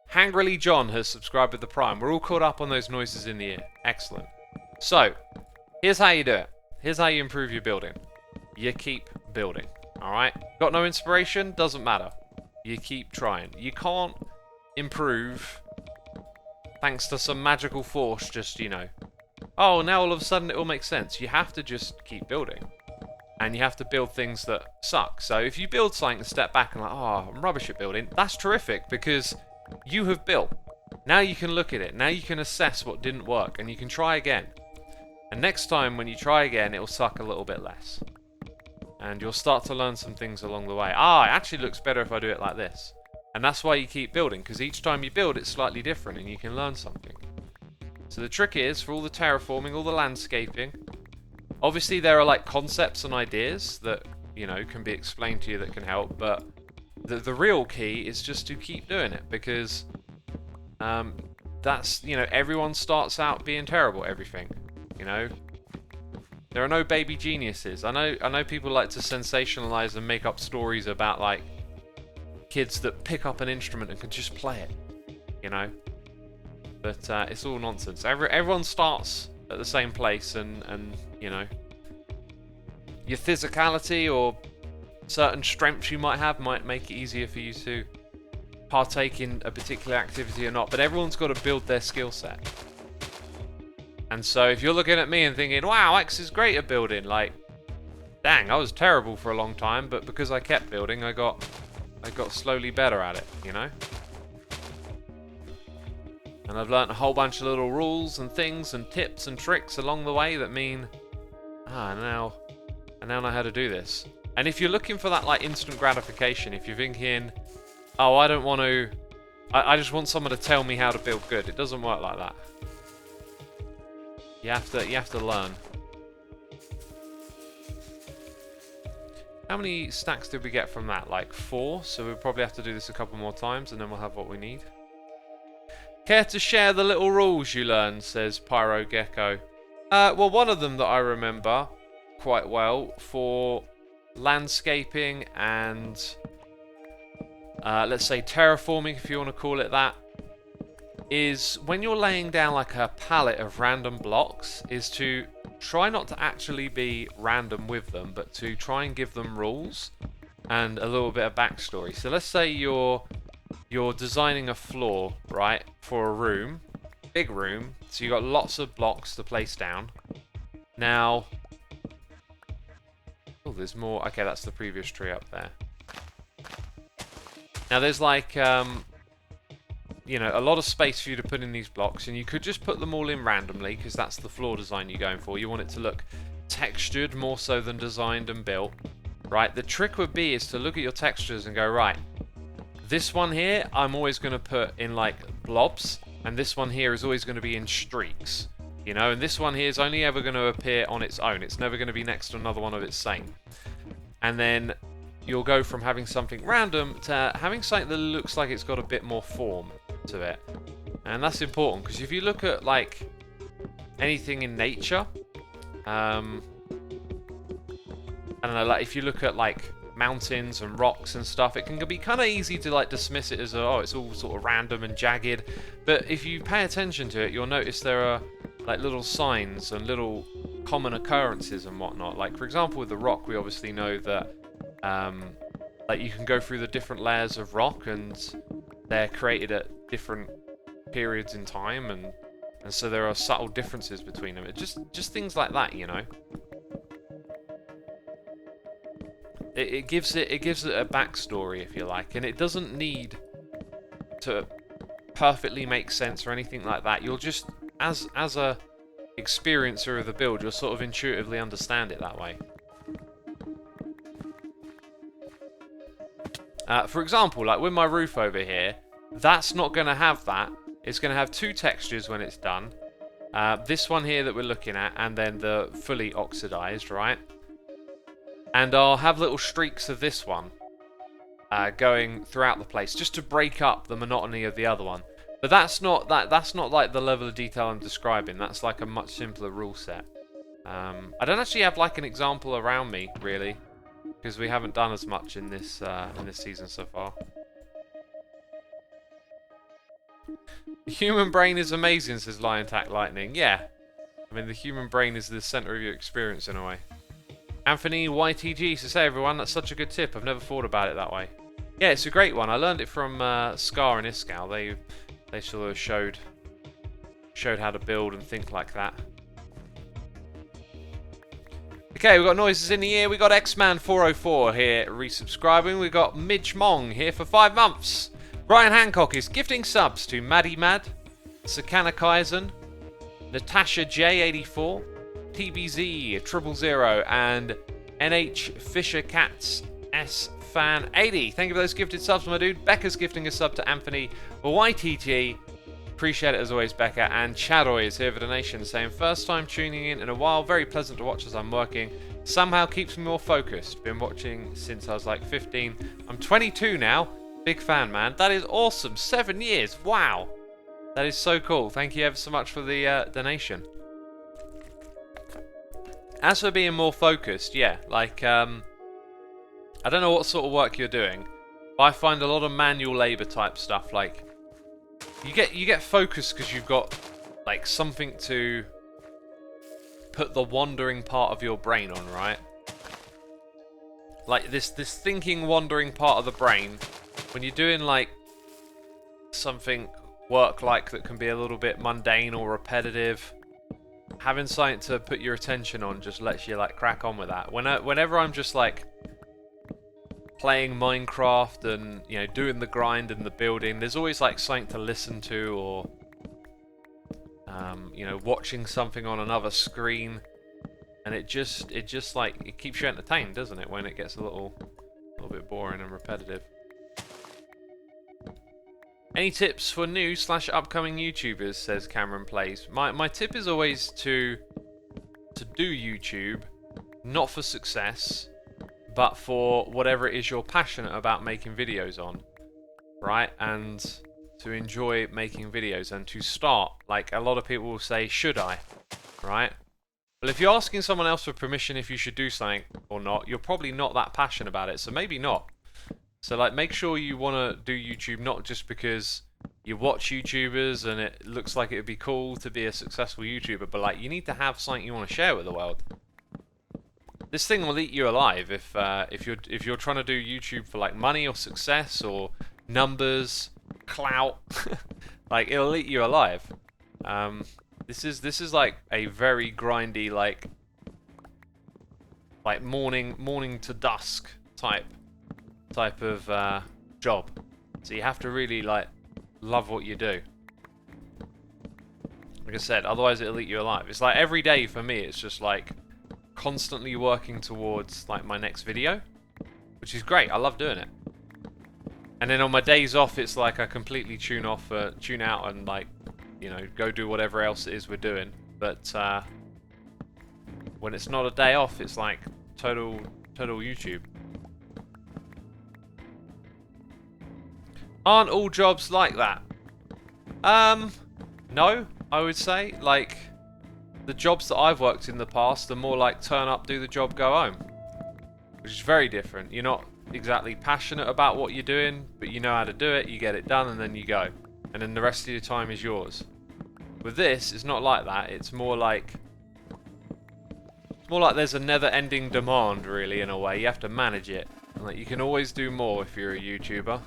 Hangrily John has subscribed with the Prime. We're all caught up on those noises in the ear. Excellent. So, here's how you do it. Here's how you improve your building. You keep building. Alright? Got no inspiration? Doesn't matter. You keep trying. You can't improve thanks to some magical force, just, you know. Oh, now all of a sudden it all makes sense. You have to just keep building. And you have to build things that suck. So if you build something and step back and like, oh, I'm rubbish at building, that's terrific because you have built. Now you can look at it. Now you can assess what didn't work and you can try again. And next time when you try again, it will suck a little bit less. And you'll start to learn some things along the way. Ah, it actually looks better if I do it like this. And that's why you keep building, because each time you build, it's slightly different and you can learn something. So the trick is, for all the terraforming, all the landscaping, obviously there are like concepts and ideas that, you know, can be explained to you that can help, but the real key is just to keep doing it, because that's, you know, everyone starts out being terrible at everything, you know. There are no baby geniuses. I know people like to sensationalize and make up stories about like kids that pick up an instrument and can just play it, you know. But it's all nonsense. Everyone starts at the same place, and you know, your physicality or certain strengths you might have might make it easier for you to partake in a particular activity or not. But everyone's got to build their skill set. And so if you're looking at me and thinking, wow, X is great at building, like, dang, I was terrible for a long time, but because I kept building, I got slowly better at it, you know? And I've learnt a whole bunch of little rules and things and tips and tricks along the way that mean, I now know how to do this. And if you're looking for that like instant gratification, if you're thinking, oh, I don't want to, I just want someone to tell me how to build good, it doesn't work like that. You have to learn. How many stacks did we get from that? Like 4, so we'll probably have to do this a couple more times and then we'll have what we need. Care to share the little rules you learned, says Pyro Gecko. Well, one of them that I remember quite well for landscaping and let's say terraforming, if you want to call it that, is when you're laying down like a palette of random blocks, is to try not to actually be random with them, but to try and give them rules and a little bit of backstory. So let's say you're designing a floor, right, for a room, big room, so you've got lots of blocks to place down. Now, oh, there's more. Okay, that's the previous tree up there. Now there's like, you know, a lot of space for you to put in these blocks, and you could just put them all in randomly, because that's the floor design you're going for. You want it to look textured more so than designed and built, right? The trick would be is to look at your textures and go, right, this one here, I'm always going to put in like blobs, and this one here is always going to be in streaks, you know, and this one here is only ever going to appear on its own. It's never going to be next to another one of its same. And then you'll go from having something random to having something that looks like it's got a bit more form to it. And that's important, because if you look at like anything in nature, I don't know, like if you look at like mountains and rocks and stuff, it can be kind of easy to like dismiss it as oh, it's all sort of random and jagged. But if you pay attention to it, you'll notice there are like little signs and little common occurrences and whatnot. Like for example with the rock, we obviously know that like you can go through the different layers of rock and they're created at different periods in time, and so there are subtle differences between them. It just things like that, you know. it gives it a backstory, if you like, and it doesn't need to perfectly make sense or anything like that. You'll just, as a experiencer of the build, you'll sort of intuitively understand it that way. For example, like with my roof over here, that's not going to have that. It's going to have two textures when it's done. This one here that we're looking at, and then the fully oxidized, right? And I'll have little streaks of this one going throughout the place, just to break up the monotony of the other one. But that's not like the level of detail I'm describing. That's like a much simpler rule set. I don't actually have like an example around me really, because we haven't done as much in this season so far. The human brain is amazing, says Lion Tack Lightning. Yeah, I mean the human brain is the center of your experience in a way. Anthony YTG says, hey everyone, that's such a good tip. I've never thought about it that way. Yeah, it's a great one. I learned it from Scar and Iskal. They sort of showed how to build and think like that. Okay, we've got noises in the ear. We got Xman404 here resubscribing. We got Midge Mong here for 5 months. Brian Hancock is gifting subs to Maddie Mad, Sakana Kaizen, Natasha J84, TBZ 000, and NH Fisher Cats S Fan 80. Thank you for those gifted subs, my dude. Becca's gifting a sub to Anthony YTG. Appreciate it as always, Becca. And Chadoy is here for donation, saying first time tuning in a while. Very pleasant to watch as I'm working. Somehow keeps me more focused. Been watching since I was like 15. I'm 22 now. Big fan, man. That is awesome. 7 years. Wow. That is so cool. Thank you ever so much for the donation. As for being more focused, yeah, like, I don't know what sort of work you're doing, but I find a lot of manual labor type stuff, like, you get focused because you've got, like, something to put the wandering part of your brain on, right? Like, this thinking, wandering part of the brain, when you're doing, like, something work-like that can be a little bit mundane or repetitive, having something to put your attention on just lets you like crack on with that. Whenever I'm just like playing Minecraft and doing the grind and the building, there's always like something to listen to, or watching something on another screen, and it just like it keeps you entertained, doesn't it? When it gets a little bit boring and repetitive. Any tips for new / upcoming YouTubers, says Cameron Plays. My tip is always to do YouTube, not for success, but for whatever it is you're passionate about making videos on, right? And to enjoy making videos and to start. Like a lot of people will say, should I? Right? Well, if you're asking someone else for permission if you should do something or not, you're probably not that passionate about it, so maybe not. So like make sure you want to do YouTube not just because you watch YouTubers and it looks like it would be cool to be a successful YouTuber, but like you need to have something you want to share with the world. This thing will eat you alive if you're trying to do YouTube for like money or success or numbers, clout. Like it'll eat you alive. This is like a very grindy like morning to dusk type of job. So you have to really like love what you do. Like I said, otherwise it'll eat you alive. It's like every day for me, it's just like constantly working towards like my next video, which is great. I love doing it. And then on my days off, it's like I completely tune out and like, go do whatever else it is we're doing. But when it's not a day off, it's like total YouTube. Aren't all jobs like that? No, I would say. Like, the jobs that I've worked in the past are more like turn up, do the job, go home. Which is very different. You're not exactly passionate about what you're doing, but you know how to do it, you get it done, and then you go. And then the rest of your time is yours. With this, it's not like that. It's more like there's a never-ending demand, really, in a way. You have to manage it. And, like, you can always do more if you're a YouTuber.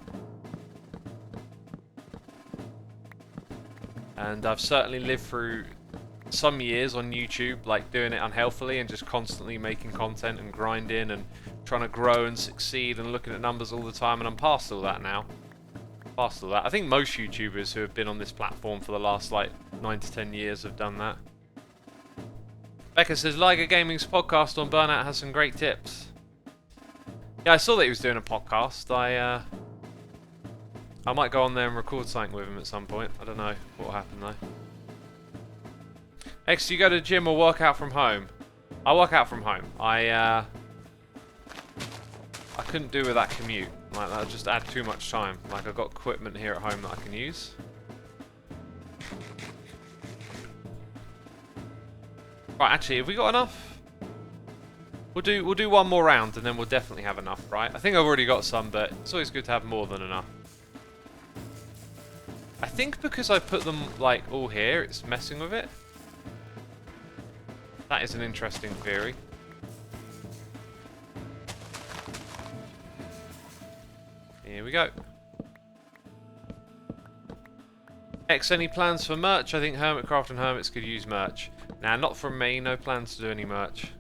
And I've certainly lived through some years on YouTube, like doing it unhealthily and just constantly making content and grinding and trying to grow and succeed and looking at numbers all the time, and I'm past all that now. Past all that. I think most YouTubers who have been on this platform for the last like 9 to 10 years have done that. Becca says, Liger Gaming's podcast on burnout has some great tips. Yeah, I saw that he was doing a podcast. I might go on there and record something with him at some point. I don't know what will happen though. X, do you go to the gym or work out from home? I work out from home. I couldn't do with that commute. Like, that would just add too much time. Like, I've got equipment here at home that I can use. Right, actually, have we got enough? We'll do one more round and then we'll definitely have enough, right? I think I've already got some, but it's always good to have more than enough. I think because I put them, like, all here, it's messing with it. That is an interesting theory. Here we go. X, any plans for merch? I think Hermitcraft and Hermits could use merch. Nah, not from me. No plans to do any merch.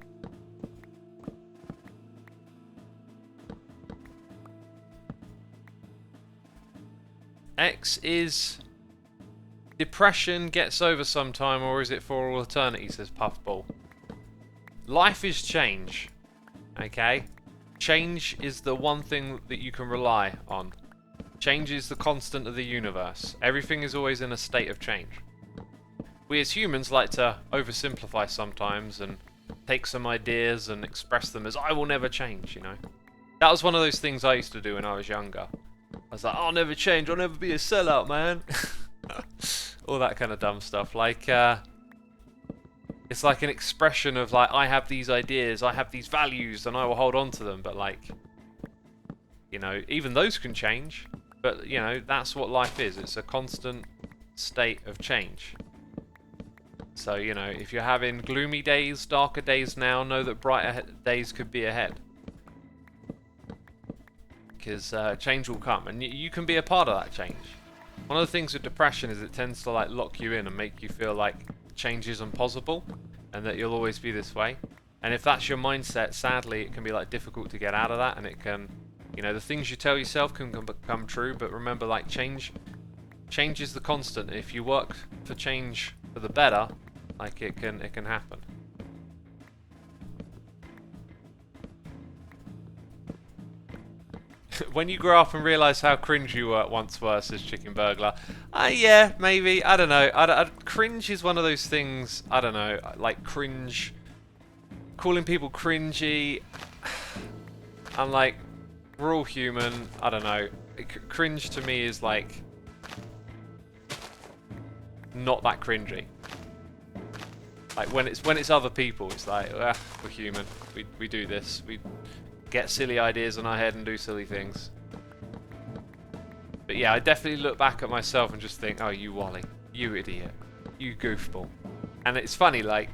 X, is depression gets over sometime, or is it for all eternity, says Puffball. Life is change. Okay? Change is the one thing that you can rely on. Change is the constant of the universe. Everything is always in a state of change. We as humans like to oversimplify sometimes and take some ideas and express them as I will never change, you know. That was one of those things I used to do when I was younger. I was like, I'll never change, I'll never be a sellout, man. All that kind of dumb stuff. Like, it's like an expression of like, I have these ideas, I have these values, and I will hold on to them. But like, you know, even those can change. But, you know, that's what life is. It's a constant state of change. So, you know, if you're having gloomy days, darker days now, know that brighter days could be ahead. Because change will come, and you can be a part of that change. One of the things with depression is it tends to like lock you in and make you feel like change isn't possible, and that you'll always be this way. And if that's your mindset, sadly, it can be like difficult to get out of that, and it can, you know, the things you tell yourself can become true. But remember, like change is the constant. If you work for change for the better, like it can happen. When you grow up and realise how cringe you once were, says Chicken Burglar. Yeah, maybe. I don't know. Cringe is one of those things, I don't know, like cringe. Calling people cringy. I'm like, we're all human. I don't know. Cringe to me is like not that cringy. Like when it's other people, it's like, we're human. We do this. We get silly ideas in our head and do silly things. But yeah, I definitely look back at myself and just think, oh, you Wally, you idiot, you goofball. And it's funny, like,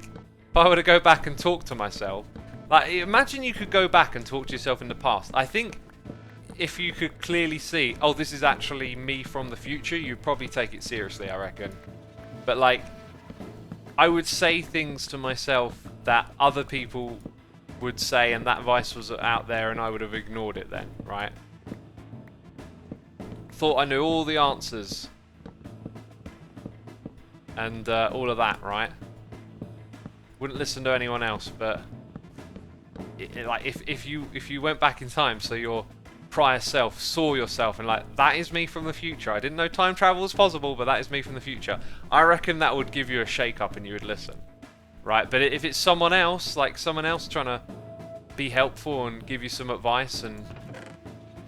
if I were to go back and talk to myself, like, imagine you could go back and talk to yourself in the past. I think if you could clearly see, oh, this is actually me from the future, you'd probably take it seriously, I reckon. But like, I would say things to myself that other people would say, and that advice was out there and I would have ignored it then, right? Thought I knew all the answers and all of that, right? Wouldn't listen to anyone else, but like if you went back in time, so your prior self saw yourself and like, that is me from the future. I didn't know time travel was possible, but that is me from the future. I reckon that would give you a shake up and you would listen. Right, but if it's someone else, like someone else trying to be helpful and give you some advice and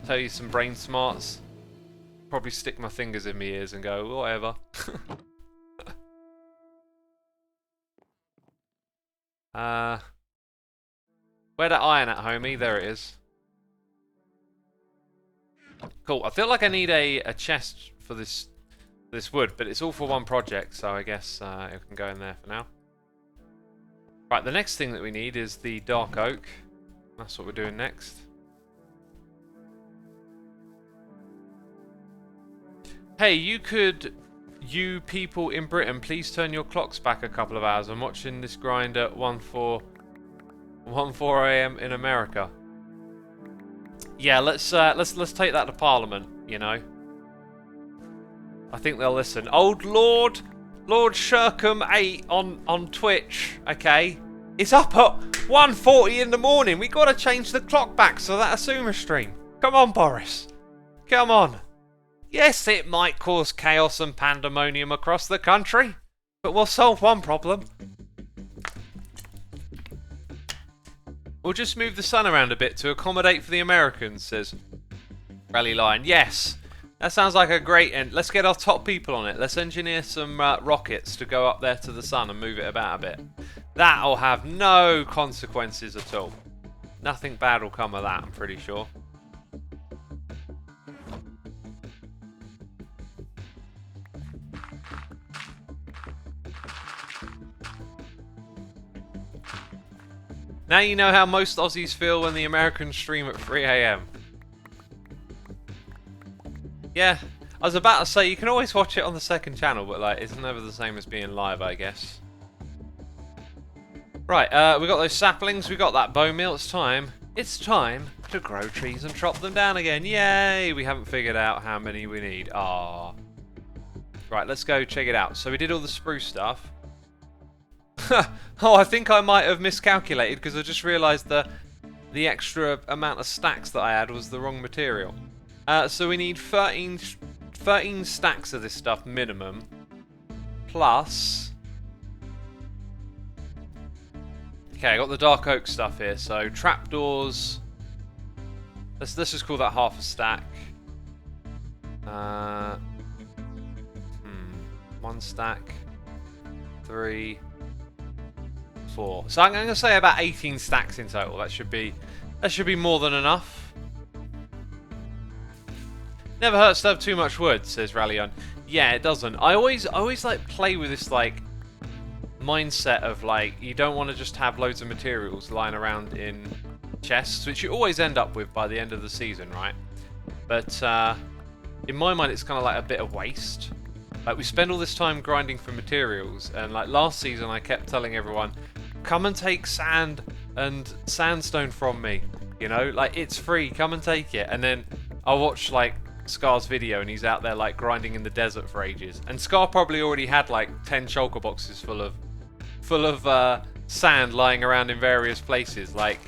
tell you some brain smarts, probably stick my fingers in my ears and go, whatever. Where that iron at, homie? There it is. Cool. I feel like I need a chest for this wood, but it's all for one project, so I guess it can go in there for now. Right, the next thing that we need is the dark oak. That's what we're doing next. Hey, you people in Britain, please turn your clocks back a couple of hours. I'm watching this grind at 1:04 a.m. in America. Yeah, let's take that to Parliament, you know. I think they'll listen. Old Lord Shirkham 8 on Twitch, okay? It's up at 1:40 in the morning. We gotta change the clock back so that Xisuma stream. Come on, Boris. Come on. Yes, it might cause chaos and pandemonium across the country, but we'll solve one problem. We'll just move the sun around a bit to accommodate for the Americans, says Rally Lion. Yes, that sounds like a great end. Let's get our top people on it. Let's engineer some rockets to go up there to the sun and move it about a bit. That'll have no consequences at all. Nothing bad will come of that, I'm pretty sure. Now you know how most Aussies feel when the Americans stream at 3 AM. Yeah, I was about to say you can always watch it on the second channel, but like it's never the same as being live, I guess. Right, we got those saplings, we got that bone meal. It's time to grow trees and chop them down again. Yay! We haven't figured out how many we need. Ah. Right, let's go check it out. So we did all the spruce stuff. Oh, I think I might have miscalculated because I just realised the extra amount of stacks that I had was the wrong material. So we need 13 stacks of this stuff minimum, plus... Okay, I got the dark oak stuff here, so trapdoors... Let's just call that half a stack. One stack, 3... 4. So I'm going to say about 18 stacks in total. That should be more than enough. Never hurts to have too much wood, says Rallyon. Yeah, it doesn't. I always like play with this like mindset of like you don't want to just have loads of materials lying around in chests, which you always end up with by the end of the season, right? But in my mind, it's kind of like a bit of waste. Like we spend all this time grinding for materials, and like last season, I kept telling everyone, come and take sand and sandstone from me, you know, like it's free, come and take it. And then I'll watch like Scar's video and he's out there like grinding in the desert for ages, and Scar probably already had like 10 shulker boxes full of sand lying around in various places. Like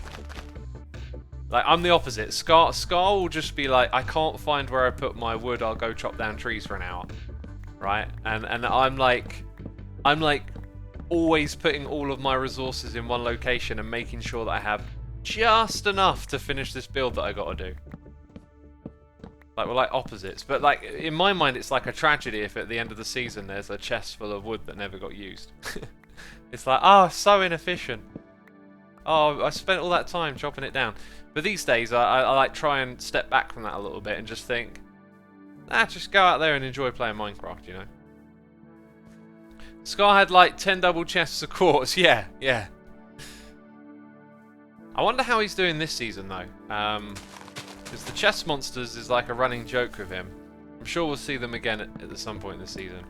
I'm the opposite. Scar will just be like, I can't find where I put my wood, I'll go chop down trees for an hour, right? And I'm like always putting all of my resources in one location and making sure that I have just enough to finish this build that I gotta do. Like we're like opposites, but like in my mind it's like a tragedy if at the end of the season there's a chest full of wood that never got used. It's like, oh, so inefficient. Oh, I spent all that time chopping it down. But these days I like try and step back from that a little bit and just think, just go out there and enjoy playing Minecraft, you know. Scar had like 10 double chests of quartz. Yeah. I wonder how he's doing this season though. Because the chest monsters is like a running joke with him. I'm sure we'll see them again at some point this season.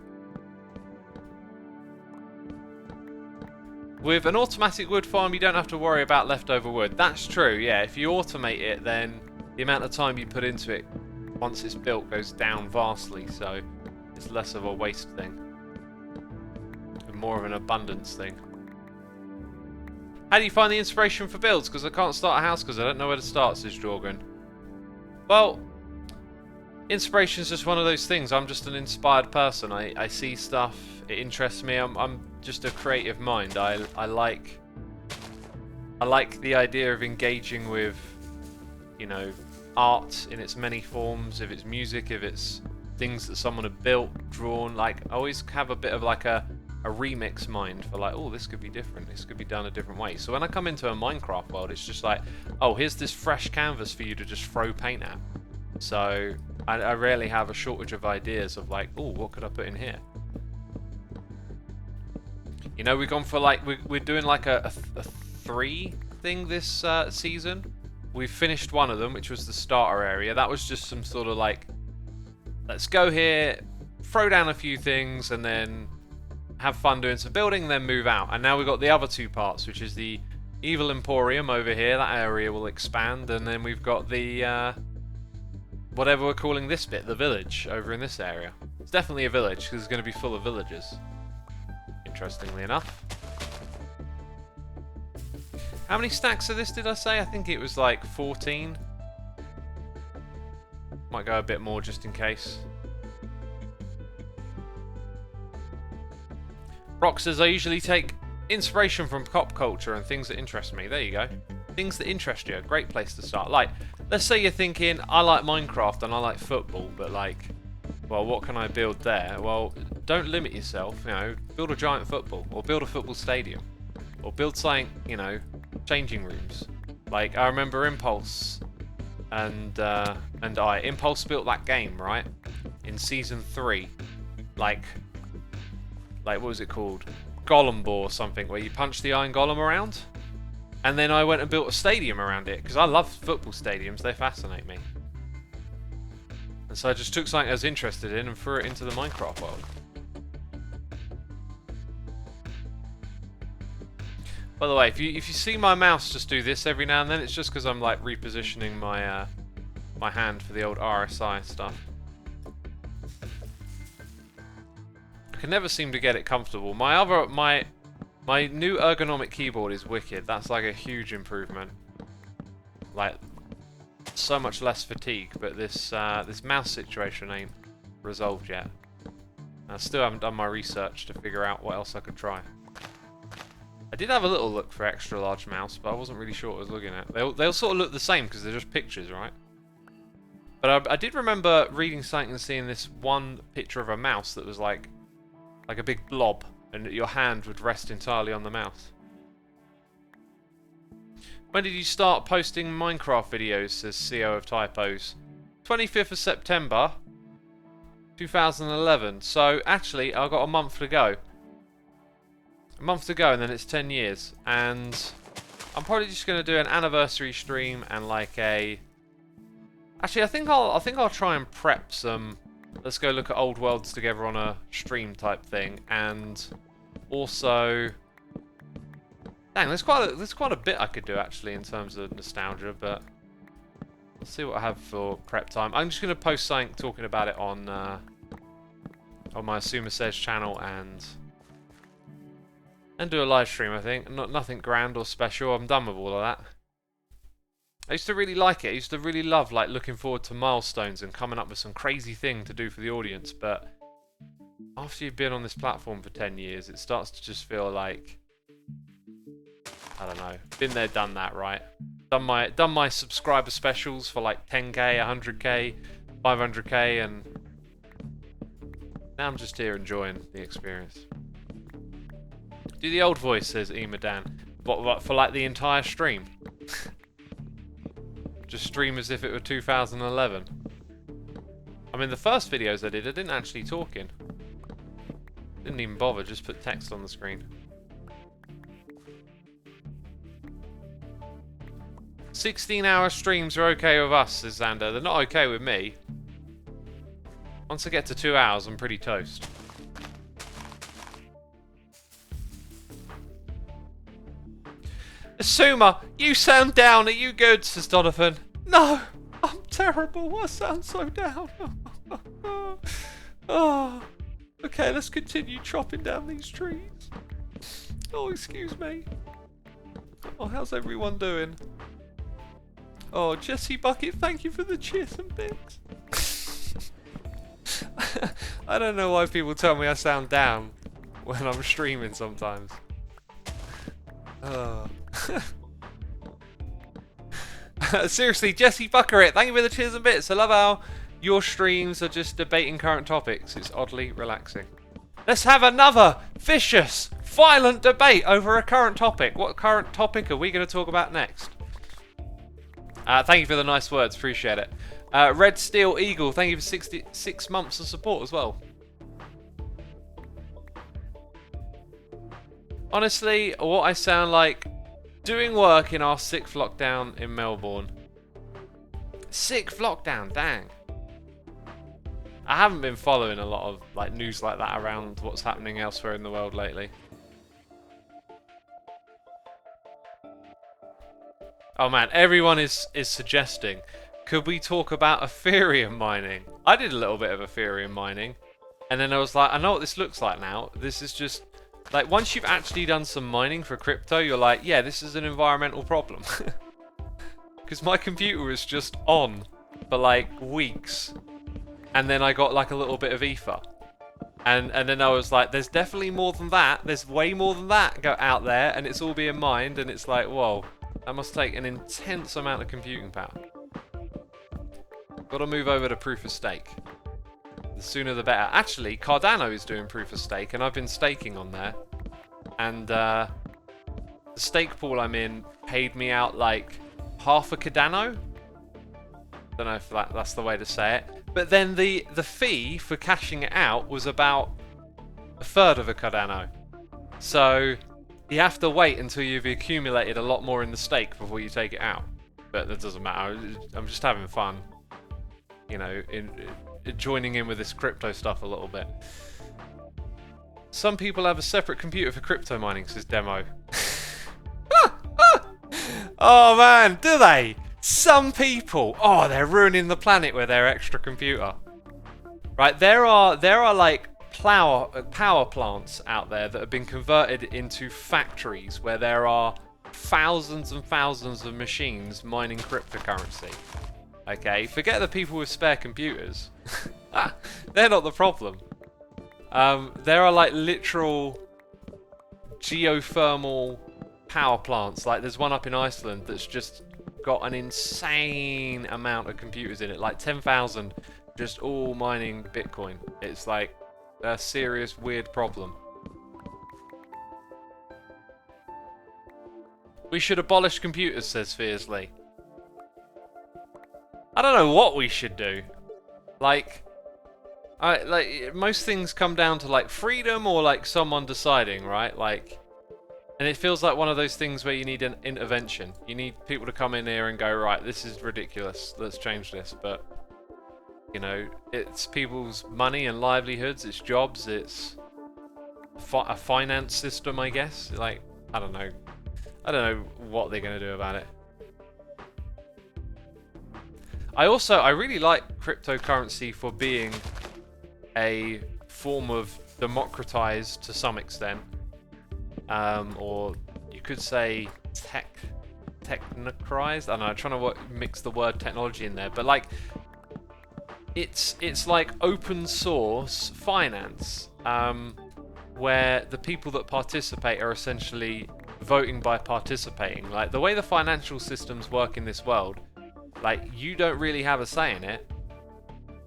With an automatic wood farm, you don't have to worry about leftover wood. That's true, yeah. If you automate it, then the amount of time you put into it once it's built goes down vastly, so it's less of a waste thing. More of an abundance thing. How do you find the inspiration for builds? Because I can't start a house because I don't know where to start, says Jorgen. Well, inspiration is just one of those things. I'm just an inspired person. I see stuff, it interests me. I'm just a creative mind. I like the idea of engaging with, you know, art in its many forms. If it's music, if it's things that someone had built, drawn. Like I always have a bit of like a remix mind for like, oh, this could be different, this could be done a different way. So when I come into a Minecraft world, it's just like, oh, here's this fresh canvas for you to just throw paint at. So I rarely have a shortage of ideas of like, oh, what could I put in here? You know, we've gone for like, we're doing like a 3 thing this season. We've finished one of them, which was the starter area. That was just some sort of like, let's go here, throw down a few things, and then have fun doing some building, then move out. And now we've got the other 2 parts, which is the Evil Emporium over here. That area will expand, and then we've got the whatever we're calling this bit, the village, over in this area. It's definitely a village because it's going to be full of villagers. Interestingly enough. How many stacks of this did I say? I think it was like 14. Might go a bit more just in case. Rock says I usually take inspiration from pop culture and things that interest me. There you go. Things that interest you. A great place to start. Like, let's say you're thinking, I like Minecraft and I like football, but like, well, what can I build there? Well, don't limit yourself, you know, build a giant football, or build a football stadium, or build something, you know, changing rooms. Like, I remember Impulse and Impulse built that game, right? In Season 3. Like, what was it called? Golem Ball or something, where you punch the iron golem around. And then I went and built a stadium around it, because I love football stadiums, they fascinate me. And so I just took something I was interested in and threw it into the Minecraft world. By the way, if you see my mouse just do this every now and then, it's just because I'm like repositioning my my hand for the old RSI stuff. I can never seem to get it comfortable. My new ergonomic keyboard is wicked. That's like a huge improvement. Like, so much less fatigue, but this this mouse situation ain't resolved yet. I still haven't done my research to figure out what else I could try. I did have a little look for extra large mouse, but I wasn't really sure what I was looking at. They'll sort of look the same because they're just pictures, right? But I did remember reading something and seeing this one picture of a mouse that was like a big blob, and your hand would rest entirely on the mouse. When did you start posting Minecraft videos, says CEO of Typos? 25th of September 2011. So actually, I've got a month to go. A month to go, and then it's 10 years. And I'm probably just going to do an anniversary stream and like a... Actually, I think I'll try and prep some... Let's go look at old worlds together on a stream type thing, and also... Dang, there's quite a bit I could do actually in terms of nostalgia, but let's see what I have for prep time. I'm just going to post something talking about it on my Xisuma Says channel and do a live stream. I think nothing grand or special. I'm done with all of that. I used to really like it. I used to really love like looking forward to milestones and coming up with some crazy thing to do for the audience. But after you've been on this platform for 10 years, it starts to just feel like, I don't know, been there, done that, right? Done my subscriber specials for like 10k, 100k, 500k, and now I'm just here enjoying the experience. Do the old voice, says Emadan. What for like the entire stream? Just stream as if it were 2011. I mean, the first videos I didn't actually talk in. Didn't even bother, just put text on the screen. 16-hour streams are okay with us, says Xander. They're not okay with me. Once I get to 2 hours, I'm pretty toast. Xisuma, you sound down. Are you good, says Donovan? No, I'm terrible. I sound so down. Oh, okay, let's continue chopping down these trees. Oh, excuse me. Oh, how's everyone doing? Oh, Jesse Bucket, thank you for the cheers and bits. I don't know why people tell me I sound down when I'm streaming sometimes. Oh. Seriously, Jesse Bucket, thank you for the cheers and bits. I love how your streams are just debating current topics. It's oddly relaxing. Let's have another vicious, violent debate over a current topic. What current topic are we going to talk about next? Thank you for the nice words, appreciate it. Red Steel Eagle, thank you for 66 months of support as well. Honestly, what I sound like doing work in our 6th lockdown in Melbourne. 6th lockdown, dang. I haven't been following a lot of like news like that around what's happening elsewhere in the world lately. Oh man, everyone is suggesting, could we talk about Ethereum mining? I did a little bit of Ethereum mining, and then I was like, I know what this looks like now. This is just, like, once you've actually done some mining for crypto, you're like, yeah, this is an environmental problem. Because my computer was just on for like weeks, and then I got like a little bit of ether. And then I was like, there's definitely more than that. There's way more than that go out there, and it's all being mined, and it's like, whoa. That must take an intense amount of computing power. Got to move over to proof of stake. The sooner the better. Actually, Cardano is doing proof of stake, and I've been staking on there. And the stake pool I'm in paid me out like half a Cardano. Don't know if that's the way to say it. But then the fee for cashing it out was about a third of a Cardano. So you have to wait until you've accumulated a lot more in the stake before you take it out. But that doesn't matter. I'm just having fun, you know, in joining in with this crypto stuff a little bit. Some people have a separate computer for crypto mining, says Demo. Oh man, do they? Some people, oh, they're ruining the planet with their extra computer. Right, there are like power plants out there that have been converted into factories where there are thousands and thousands of machines mining cryptocurrency. Okay, forget the people with spare computers. They're not the problem. There are like literal geothermal power plants. Like there's one up in Iceland that's just got an insane amount of computers in it, like 10,000, just all mining Bitcoin. It's like a serious weird problem. We should abolish computers, says Fiercely. I don't know what we should do. Like most things come down to like freedom or like someone deciding, right? Like, and it feels like one of those things where you need an intervention. You need people to come in here and go, right, this is ridiculous, let's change this. But, you know, it's people's money and livelihoods, it's jobs, it's a finance system, I guess. Like, I don't know what they're going to do about it. I really like cryptocurrency for being a form of democratized to some extent. Or you could say technocratized. I don't know, I'm trying to mix the word technology in there, but like it's like open source finance, where the people that participate are essentially voting by participating. Like the way the financial systems work in this world, like you don't really have a say in it.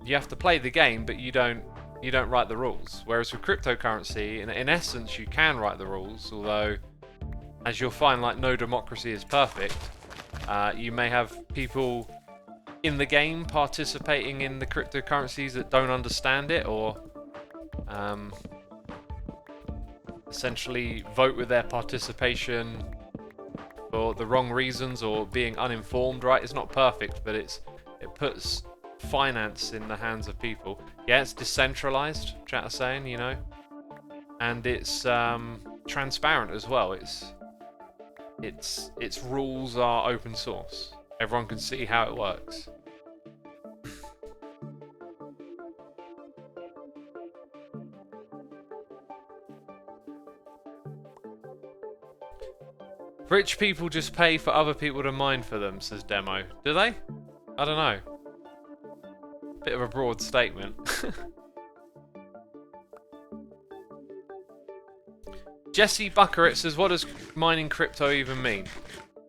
You have to play the game, but you don't write the rules. Whereas with cryptocurrency, in essence, you can write the rules, although, as you'll find, like no democracy is perfect. You may have people in the game participating in the cryptocurrencies that don't understand it, or essentially vote with their participation for the wrong reasons, or being uninformed, right? It's not perfect, but it puts finance in the hands of people. Yeah, it's decentralized, chat is saying, you know, and it's transparent as well. Its rules are open source. Everyone can see how it works. Rich people just pay for other people to mine for them, says Demo. Do they? I don't know. Bit of a broad statement. Jesse Buckerett says, what does mining crypto even mean?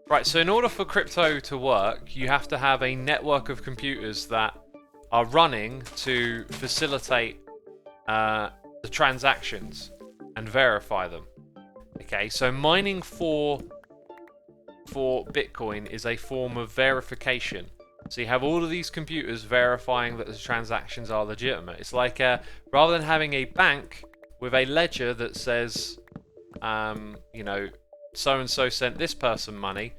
Right, so in order for crypto to work, you have to have a network of computers that are running to facilitate the transactions and verify them. Okay, so mining for Bitcoin is a form of verification. So you have all of these computers verifying that the transactions are legitimate. It's like rather than having a bank with a ledger that says, you know, so-and-so sent this person money,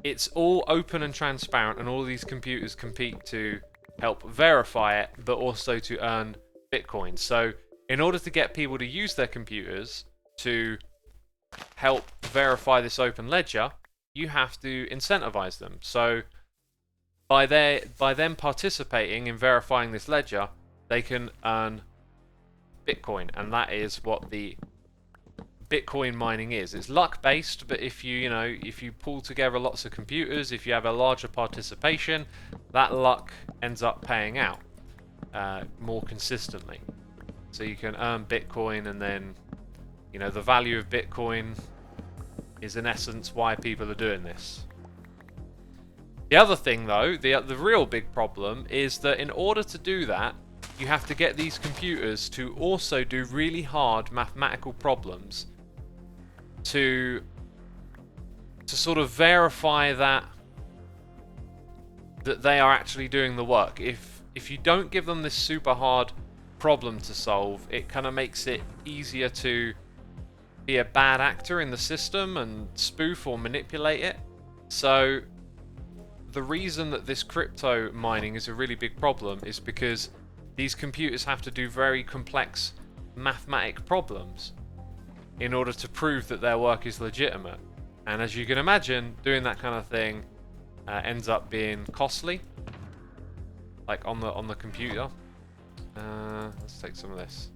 it's all open and transparent, and all of these computers compete to help verify it, but also to earn Bitcoin. So in order to get people to use their computers to help verify this open ledger, you have to incentivize them. So by them participating in verifying this ledger, they can earn Bitcoin, and that is what the Bitcoin mining is. It's luck based, but if you pull together lots of computers, if you have a larger participation, that luck ends up paying out more consistently. So you can earn Bitcoin, and then the value of Bitcoin is in essence why people are doing this. The other thing though, the real big problem is that in order to do that, you have to get these computers to also do really hard mathematical problems to sort of verify that they are actually doing the work. If you don't give them this super hard problem to solve, it kind of makes it easier to be a bad actor in the system and spoof or manipulate it. So the reason that this crypto mining is a really big problem is because these computers have to do very complex mathematic problems in order to prove that their work is legitimate. And as you can imagine, doing that kind of thing ends up being costly, like on the computer. Let's take some of this.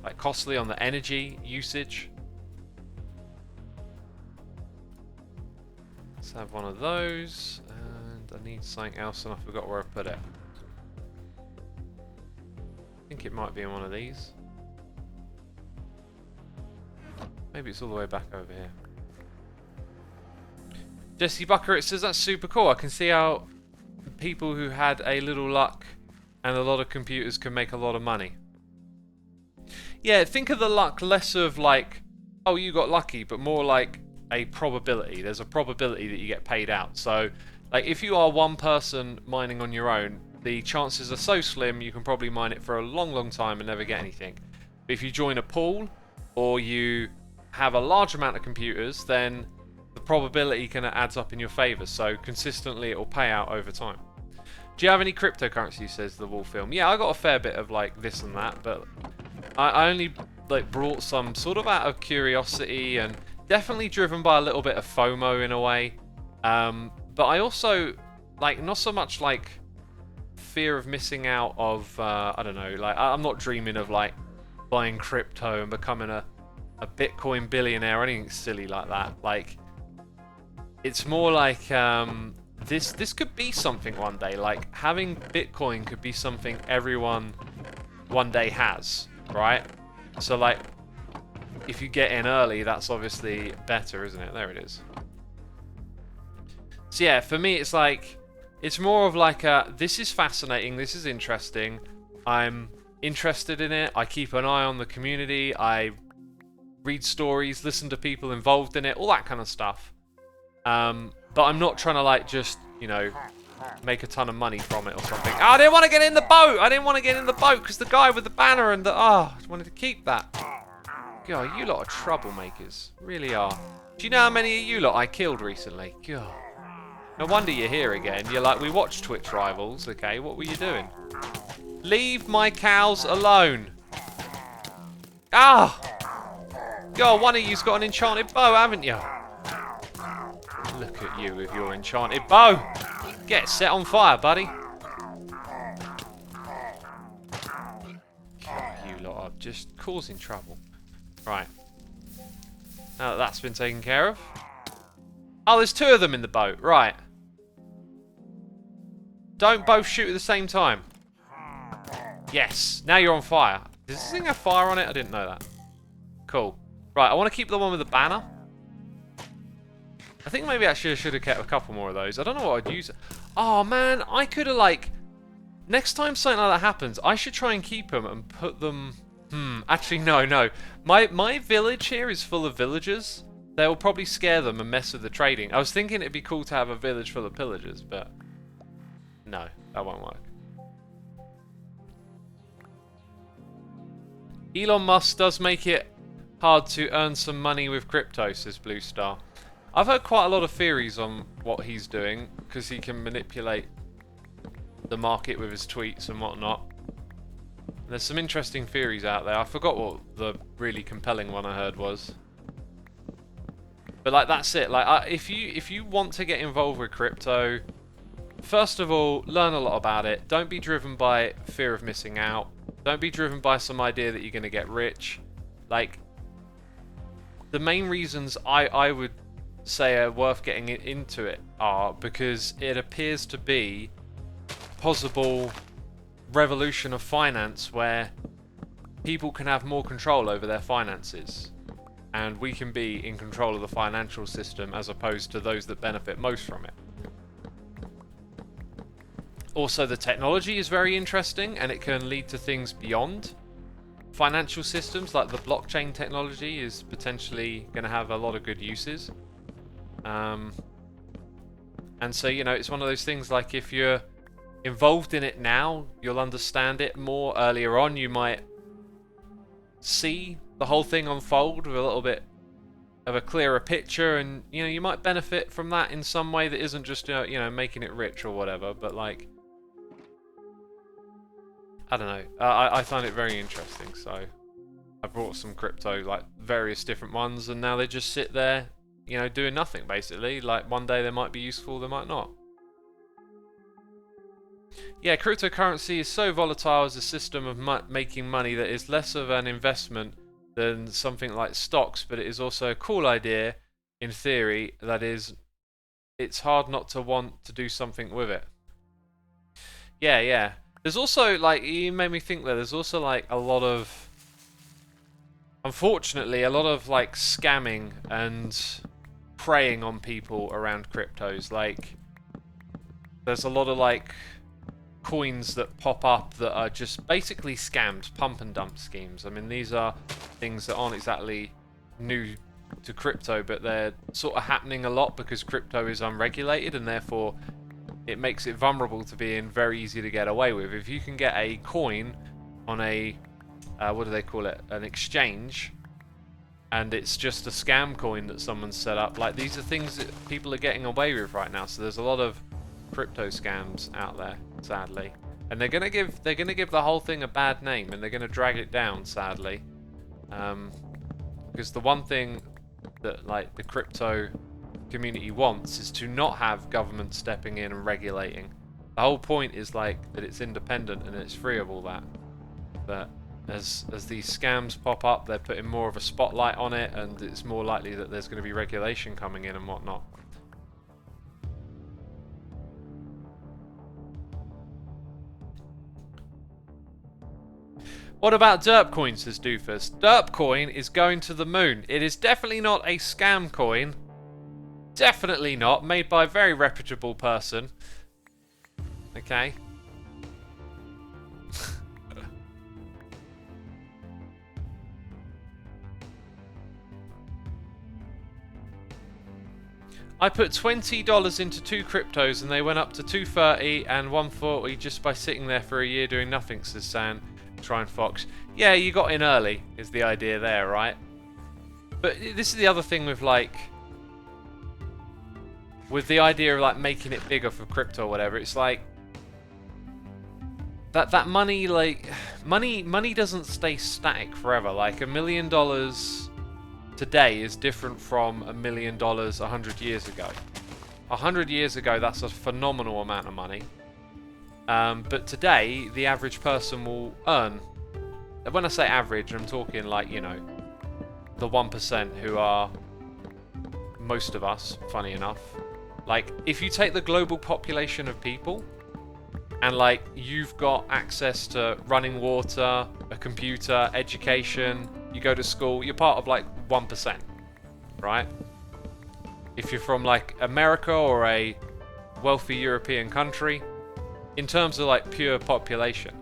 Like costly on the energy usage. Let's have one of those, and I need something else, and I forgot where I put it. I think it might be in one of these. Maybe it's all the way back over here. Jesse Bucker, it says that's super cool. I can see how people who had a little luck and a lot of computers can make a lot of money. Yeah, think of the luck less of like, oh, you got lucky, but more like a probability. There's a probability that you get paid out. So, like, if you are one person mining on your own, the chances are so slim you can probably mine it for a long, long time and never get anything. But if you join a pool or you have a large amount of computers, then the probability kind of adds up in your favor. So consistently it will pay out over time. Do you have any cryptocurrency, says the Wall Film? Yeah, I got a fair bit of like this and that, but I only like brought some sort of out of curiosity and definitely driven by a little bit of FOMO in a way. But I also like not so much like fear of missing out of I don't know, like I'm not dreaming of like buying crypto and becoming a Bitcoin billionaire or anything silly like that. Like it's more like this could be something one day. Like having Bitcoin could be something everyone one day has, right? So like if you get in early, that's obviously better, isn't it? There it is. So yeah, for me it's like it's more of like this is fascinating, this is interesting, I'm interested in it, I keep an eye on the community, I read stories, listen to people involved in it, all that kind of stuff. But I'm not trying to like just, make a ton of money from it or something. Oh, I didn't want to get in the boat! I didn't want to get in the boat because the guy with the banner and I just wanted to keep that. God, you lot are troublemakers. Really are. Do you know how many of you lot I killed recently? God. No wonder you're here again. You're like, we watched Twitch Rivals, okay? What were you doing? Leave my cows alone. Ah! God, one of you's got an enchanted bow, haven't you? Look at you with your enchanted bow. Get set on fire, buddy. God, you lot are just causing trouble. Right. Now that that's been taken care of. Oh, there's two of them in the boat. Right. Don't both shoot at the same time. Yes. Now you're on fire. Does this thing have fire on it? I didn't know that. Cool. Right, I want to keep the one with the banner. I think maybe actually I should have kept a couple more of those. I don't know what I'd use. Oh, man. I could have, like... Next time something like that happens, I should try and keep them and put them... Actually, no. My village here is full of villagers. They'll probably scare them and mess with the trading. I was thinking it'd be cool to have a village full of pillagers, but... No, that won't work. Elon Musk does make it hard to earn some money with crypto, says Blue Star. I've heard quite a lot of theories on what he's doing, because he can manipulate the market with his tweets and whatnot. There's some interesting theories out there. I forgot what the really compelling one I heard was. But like that's it. Like if you want to get involved with crypto, first of all, learn a lot about it. Don't be driven by fear of missing out. Don't be driven by some idea that you're going to get rich. Like, the main reasons I would say are worth getting into it are because it appears to be a possible revolution of finance where people can have more control over their finances. And we can be in control of the financial system as opposed to those that benefit most from it. Also, the technology is very interesting and it can lead to things beyond financial systems, like the blockchain technology is potentially going to have a lot of good uses. And so, you know, it's one of those things like if you're involved in it now, you'll understand it more. Earlier on, you might see the whole thing unfold with a little bit of a clearer picture, and you know, you might benefit from that in some way that isn't just you know, making it rich or whatever, but like, I don't know. I find it very interesting, so I brought some crypto, like various different ones, and now they just sit there, you know, doing nothing basically. Like one day they might be useful, they might not. Yeah, cryptocurrency is so volatile as a system of making money that is less of an investment than something like stocks, but it is also a cool idea in theory. That is, it's hard not to want to do something with it. Yeah, yeah. There's also, like, you made me think that there's also, like, a lot of, unfortunately, a lot of, like, scamming and preying on people around cryptos. Like, there's a lot of, like, coins that pop up that are just basically scams, pump and dump schemes. I mean, these are things that aren't exactly new to crypto, but they're sort of happening a lot because crypto is unregulated, and therefore it makes it vulnerable to being very easy to get away with. If you can get a coin on a, what do they call it, an exchange, and it's just a scam coin that someone's set up, like, these are things that people are getting away with right now. So there's a lot of crypto scams out there, sadly, and they're gonna give the whole thing a bad name, and they're gonna drag it down, sadly, because the one thing that, like, the crypto community wants is to not have government stepping in and regulating. The whole point is, like, that it's independent and it's free of all that. But as these scams pop up, they're putting more of a spotlight on it, and it's more likely that there's going to be regulation coming in and whatnot. What about Derp Coin, says Doofus? Derp Coin is going to the moon. It is definitely not a scam coin. Definitely not. Made by a very reputable person. Okay. I put $20 into 2 cryptos and they went up to 230 and 140 just by sitting there for a year doing nothing, says San. Try and Fox. Yeah, you got in early, is the idea there, right? But this is the other thing with, like, with the idea of, like, making it bigger for crypto or whatever. It's like that money, like, money doesn't stay static forever. Like, $1 million today is different from $1 million 100 years ago. 100 years ago, that's a phenomenal amount of money. But today, the average person will earn, when I say average, I'm talking, like, you know, the 1% who are most of us, funny enough. Like, if you take the global population of people, and, like, you've got access to running water, a computer, education, you go to school, you're part of, like, 1%, right? If you're from, like, America or a wealthy European country, in terms of, like, pure population.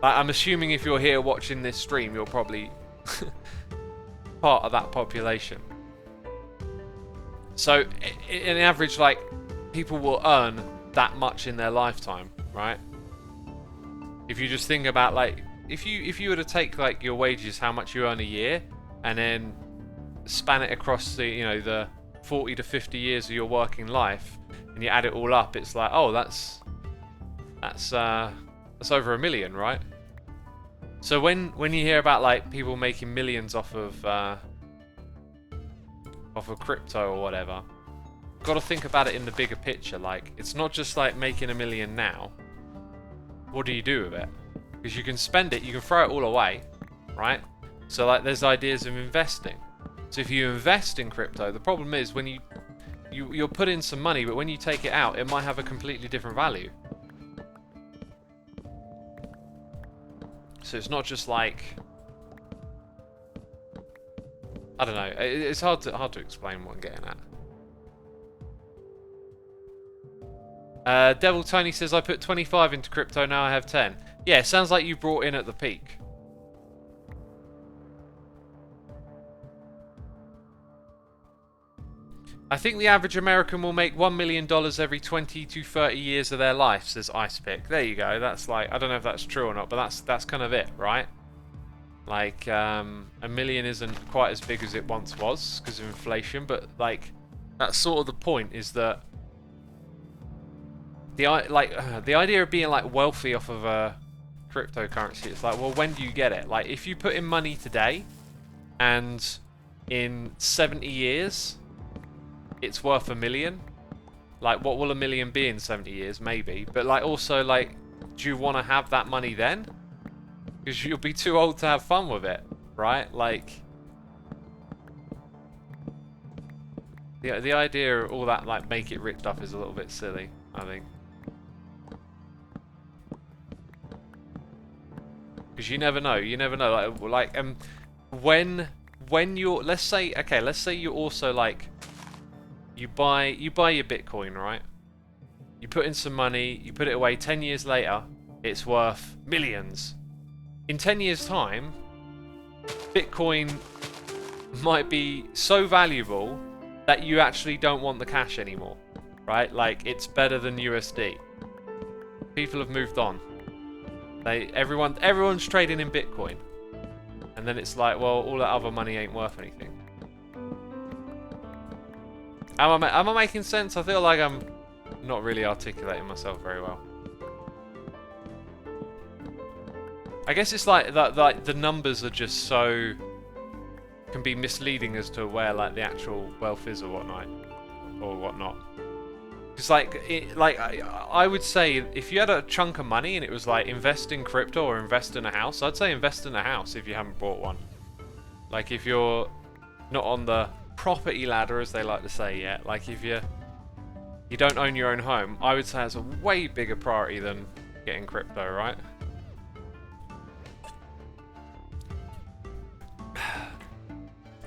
I'm assuming if you're here watching this stream, you're probably part of that population. So, in average, like, people will earn that much in their lifetime, right? If you just think about, like, if you were to take, like, your wages, how much you earn a year, and then span it across the, you know, the 40 to 50 years of your working life, and you add it all up, it's like, oh, that's over $1 million, right? So when you hear about, like, people making millions off of off of crypto or whatever. Got to think about it in the bigger picture. Like, it's not just like making $1 million now. What do you do with it? Because you can spend it, you can throw it all away, right? So like, there's ideas of investing. So if you invest in crypto, the problem is when you'll put in some money, but when you take it out, it might have a completely different value. So it's not just like, I don't know. It's hard to explain what I'm getting at. Devil Tony says, I put 25 into crypto, now I have 10. Yeah, it sounds like you brought in at the peak. I think the average American will make $1 million every 20 to 30 years of their life, says Icepick. There you go. That's like, I don't know if that's true or not, but that's kind of it, right? Like, $1 million isn't quite as big as it once was because of inflation, but like, that's sort of the point, is that the idea of being like wealthy off of a cryptocurrency, it's like, well, when do you get it? Like, if you put in money today and in 70 years it's worth $1 million, like, what will $1 million be in 70 years? Maybe. But like, also, like, do you want to have that money then? Because you'll be too old to have fun with it, right? Like, the idea of all that like make it rich stuff is a little bit silly, I think. Because you never know. You never know. Like when you're, let's say you also like, you buy your Bitcoin, right? You put in some money, you put it away. 10 years later, it's worth millions. In 10 years' time, Bitcoin might be so valuable that you actually don't want the cash anymore, right? Like, it's better than USD. People have moved on. Everyone's trading in Bitcoin, and then it's like, well, all that other money ain't worth anything. Am I making sense? I feel like I'm not really articulating myself very well. I guess it's like that. Like, the numbers are just so can be misleading as to where like the actual wealth is or whatnot, or whatnot. Because like I would say, if you had a chunk of money and it was like, invest in crypto or invest in a house, I'd say invest in a house if you haven't bought one. Like, if you're not on the property ladder, as they like to say yet, like if you don't own your own home, I would say it's a way bigger priority than getting crypto, right?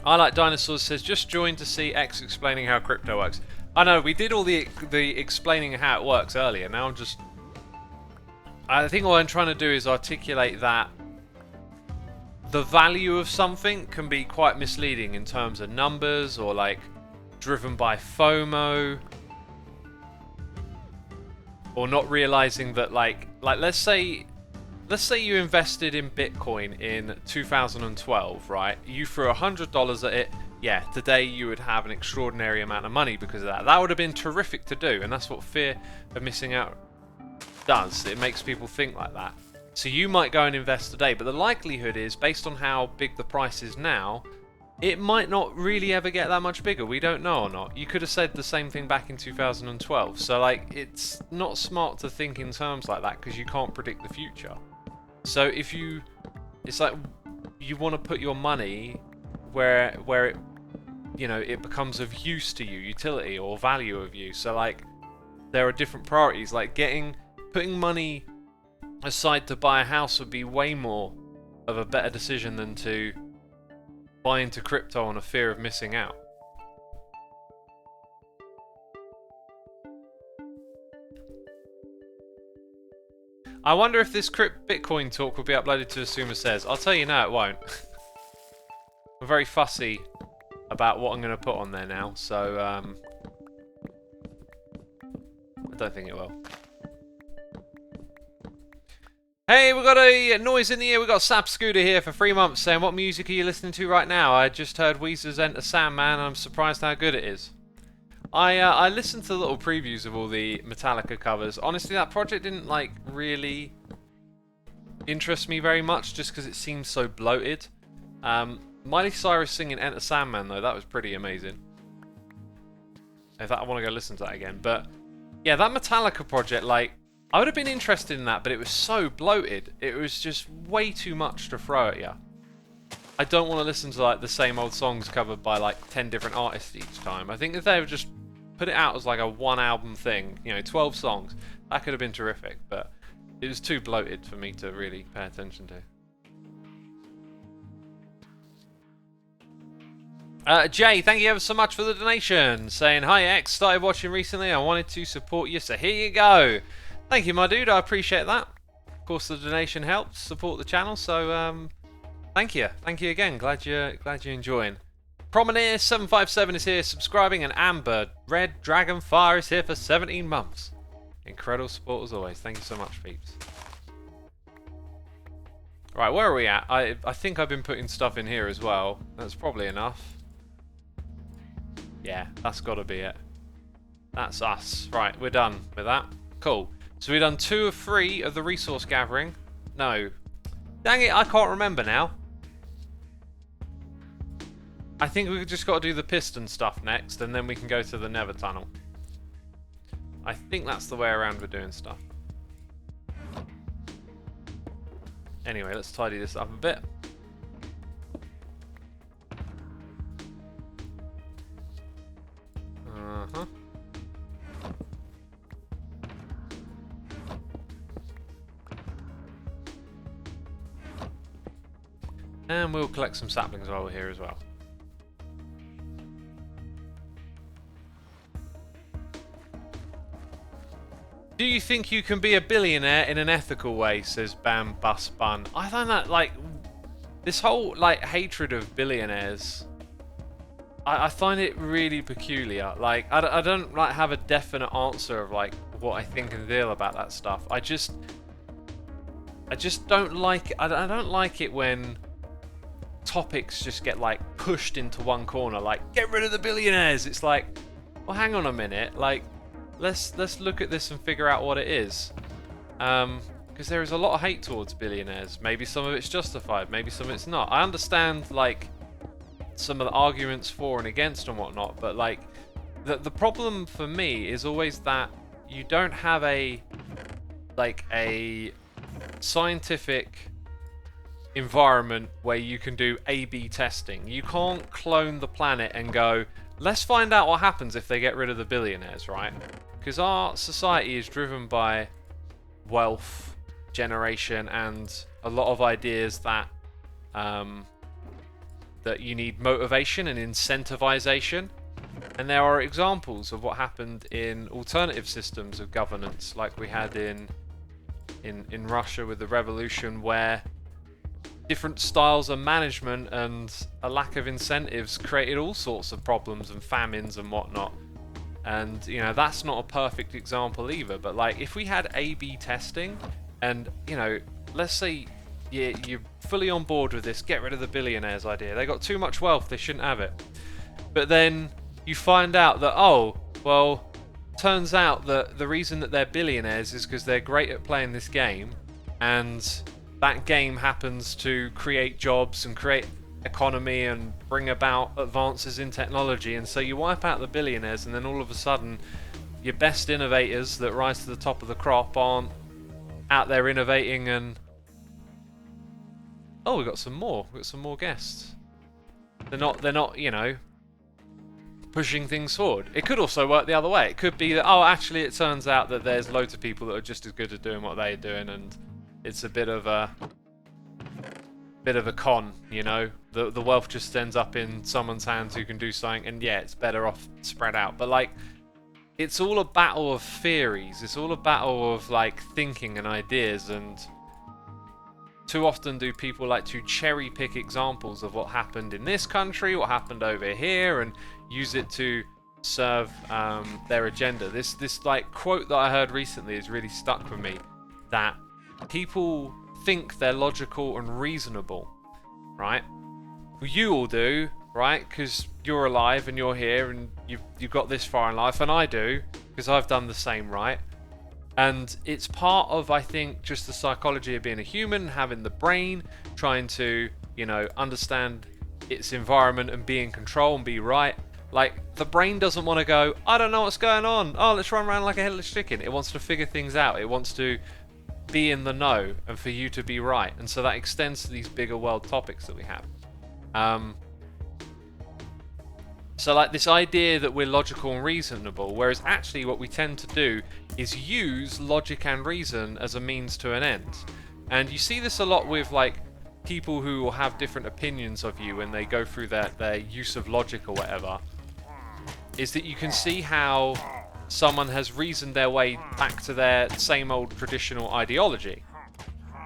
I Like Dinosaurs says, just joined to see X explaining how crypto works. I know, we did all the explaining how it works earlier. Now I think what I'm trying to do is articulate that the value of something can be quite misleading in terms of numbers, or like driven by FOMO, or not realizing that like let's say you invested in Bitcoin in 2012, right? You threw $100 at it. Yeah, today you would have an extraordinary amount of money because of that. That would have been terrific to do, and that's what fear of missing out does. It makes people think like that. So you might go and invest today, but the likelihood is, based on how big the price is now, it might not really ever get that much bigger. We don't know or not. You could have said the same thing back in 2012. So like, it's not smart to think in terms like that because you can't predict the future. So it's like you want to put your money where it, it becomes of use to you, utility or value of you. So like, there are different priorities. Like, putting money aside to buy a house would be way more of a better decision than to buy into crypto on a fear of missing out. I wonder if this Bitcoin talk will be uploaded to Xisuma Says. I'll tell you now, it won't. I'm very fussy about what I'm going to put on there now, so I don't think it will. Hey, we've got a noise in the ear. We've got Sap Scooter here for 3 months saying, what music are you listening to right now? I just heard Weezer's Enter Sandman and I'm surprised how good it is. I listened to the little previews of all the Metallica covers. Honestly, that project didn't like really interest me very much just because it seemed so bloated. Miley Cyrus singing Enter Sandman though, that was pretty amazing. If I want to go listen to that again. But yeah, that Metallica project, like, I would have been interested in that, but it was so bloated. It was just way too much to throw at you. I don't want to listen to like the same old songs covered by like 10 different artists each time. I think if they would just put it out as like a one album thing, you know, 12 songs, that could have been terrific, but it was too bloated for me to really pay attention to. Jay, thank you ever so much for the donation. Saying, hi X, started watching recently, I wanted to support you, so here you go. Thank you, my dude, I appreciate that. Of course, the donation helps support the channel, so thank you. Thank you again, glad you're enjoying. Promeneer757 is here subscribing, and Amber Red Dragonfire is here for 17 months. Incredible support as always, thank you so much, peeps. Right, where are we at? I think I've been putting stuff in here as well. That's probably enough. Yeah, that's got to be it. That's us. Right, we're done with that. Cool. So we've done 2 of 3 of the resource gathering. No. Dang it, I can't remember now. I think we've just got to do the piston stuff next, and then we can go to the Nether tunnel. I think that's the way around we're doing stuff. Anyway, let's tidy this up a bit. And we'll collect some saplings while we're here as well. Do you think you can be a billionaire in an ethical way, says Bam Bus Bun. I find that, like, this whole, like, hatred of billionaires, I find it really peculiar. Like, I don't, like, have a definite answer of, like, what I think and feel about that stuff. I just don't like it. I don't like it when topics just get, like, pushed into one corner, like, get rid of the billionaires. It's like, well, hang on a minute, like, let's look at this and figure out what it is, because there is a lot of hate towards billionaires. Maybe some of it's justified, maybe some of it's not. I understand, like, some of the arguments for and against and whatnot, but, like, the problem for me is always that you don't have a scientific environment where you can do A/B testing. You can't clone the planet and go, let's find out what happens if they get rid of the billionaires, right? Because our society is driven by wealth generation and a lot of ideas that that you need motivation and incentivization. And there are examples of what happened in alternative systems of governance, like we had in Russia with the revolution, where different styles of management and a lack of incentives created all sorts of problems and famines and whatnot. And, you know, that's not a perfect example either, but, like, if we had A/B testing and, you know, let's say you're fully on board with this, get rid of the billionaires idea, they got too much wealth, they shouldn't have it. But then you find out that, oh, well, turns out that the reason that they're billionaires is because they're great at playing this game, and that game happens to create jobs and create economy and bring about advances in technology, and so you wipe out the billionaires, and then all of a sudden your best innovators that rise to the top of the crop aren't out there innovating. And oh, we've got some more guests. They're not, you know, pushing things forward. It could also work the other way. It could be that, oh, actually it turns out that there's loads of people that are just as good at doing what they're doing, and it's a bit of a con, you know. The wealth just ends up in someone's hands who can do something, and yeah, it's better off spread out. But, like, it's all a battle of theories. It's all a battle of, like, thinking and ideas, and too often do people like to cherry pick examples of what happened in this country, what happened over here, and use it to serve their agenda. This like quote that I heard recently has really stuck with me, that people think they're logical and reasonable, right? You all do, right? Because you're alive and you're here and you've got this far in life, and I do because I've done the same, right? And it's part of, I think, just the psychology of being a human, having the brain, trying to, you know, understand its environment and be in control and be right. Like, the brain doesn't want to go, I don't know what's going on. Oh, let's run around like a headless chicken. It wants to figure things out. It wants to be in the know and for you to be right. And so that extends to these bigger world topics that we have. So like this idea that we're logical and reasonable, whereas actually what we tend to do is use logic and reason as a means to an end. And you see this a lot with like people who will have different opinions of you when they go through their use of logic or whatever, is that you can see how someone has reasoned their way back to their same old traditional ideology.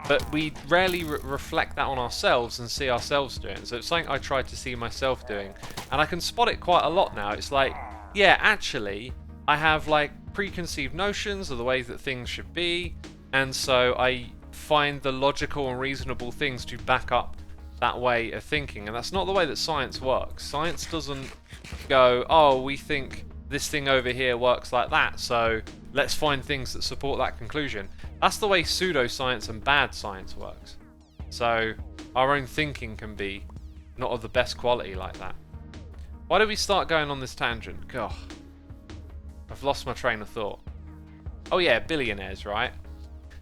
But we rarely reflect that on ourselves and see ourselves doing it. So it's something I try to see myself doing. And I can spot it quite a lot now. It's like, yeah, actually, I have like preconceived notions of the ways that things should be. And so I find the logical and reasonable things to back up that way of thinking. And that's not the way that science works. Science doesn't go, oh, we think this thing over here works like that, so let's find things that support that conclusion. That's the way pseudoscience and bad science works. So our own thinking can be not of the best quality like that. Why did we start going on this tangent? God, I've lost my train of thought. Oh yeah, billionaires, right?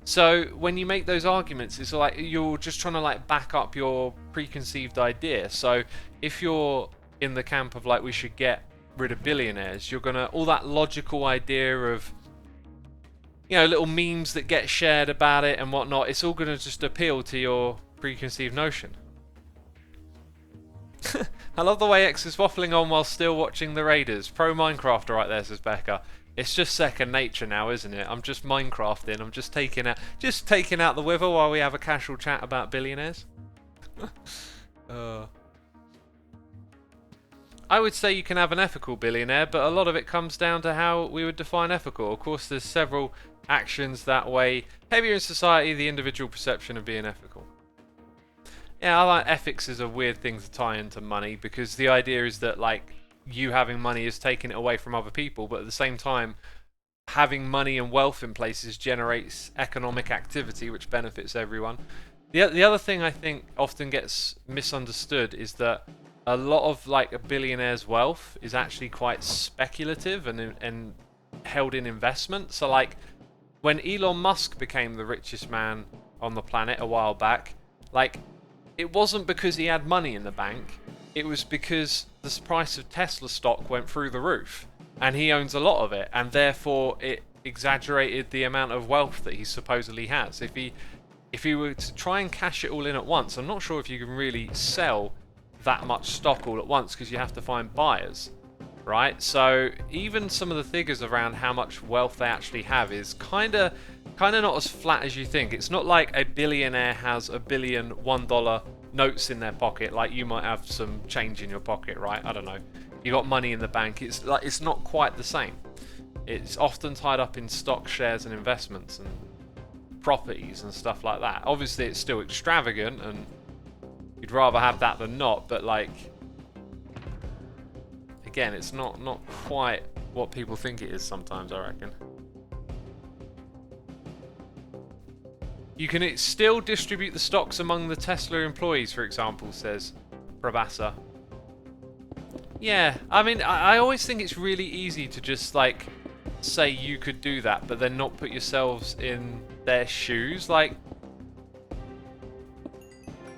So when you make those arguments, it's like you're just trying to like back up your preconceived idea. So if you're in the camp of like we should get rid of billionaires, you're gonna, all that logical idea of, you know, little memes that get shared about it and whatnot, it's all gonna just appeal to your preconceived notion. I love the way X is waffling on while still watching the Raiders. Pro Minecrafter right there, says Becca. It's just second nature now, isn't it? I'm just Minecrafting. I'm just taking out the wither while we have a casual chat about billionaires. I would say you can have an ethical billionaire, but a lot of it comes down to how we would define ethical. Of course, there's several actions that weigh heavier in society, the individual perception of being ethical. Yeah, I like ethics is a weird thing to tie into money, because the idea is that like you having money is taking it away from other people, but at the same time, having money and wealth in places generates economic activity which benefits everyone. The other thing I think often gets misunderstood is that a lot of like a billionaire's wealth is actually quite speculative and held in investment. So like when Elon Musk became the richest man on the planet a while back, like it wasn't because he had money in the bank, it was because the price of Tesla stock went through the roof and he owns a lot of it, and therefore it exaggerated the amount of wealth that he supposedly has. If he were to try and cash it all in at once, I'm not sure if you can really sell that much stock all at once, because you have to find buyers, right? So even some of the figures around how much wealth they actually have is kind of not as flat as you think. It's not like a billionaire has a billion $1 notes in their pocket, like you might have some change in your pocket, right? I don't know. You got money in the bank. It's like, it's not quite the same. It's often tied up in stock, shares, and investments and properties and stuff like that. Obviously, it's still extravagant and you'd rather have that than not, but like, again, it's not quite what people think it is sometimes, I reckon. You can still distribute the stocks among the Tesla employees, for example, says Prabhasa. Yeah, I mean, I always think it's really easy to just like say you could do that, but then not put yourselves in their shoes. Like,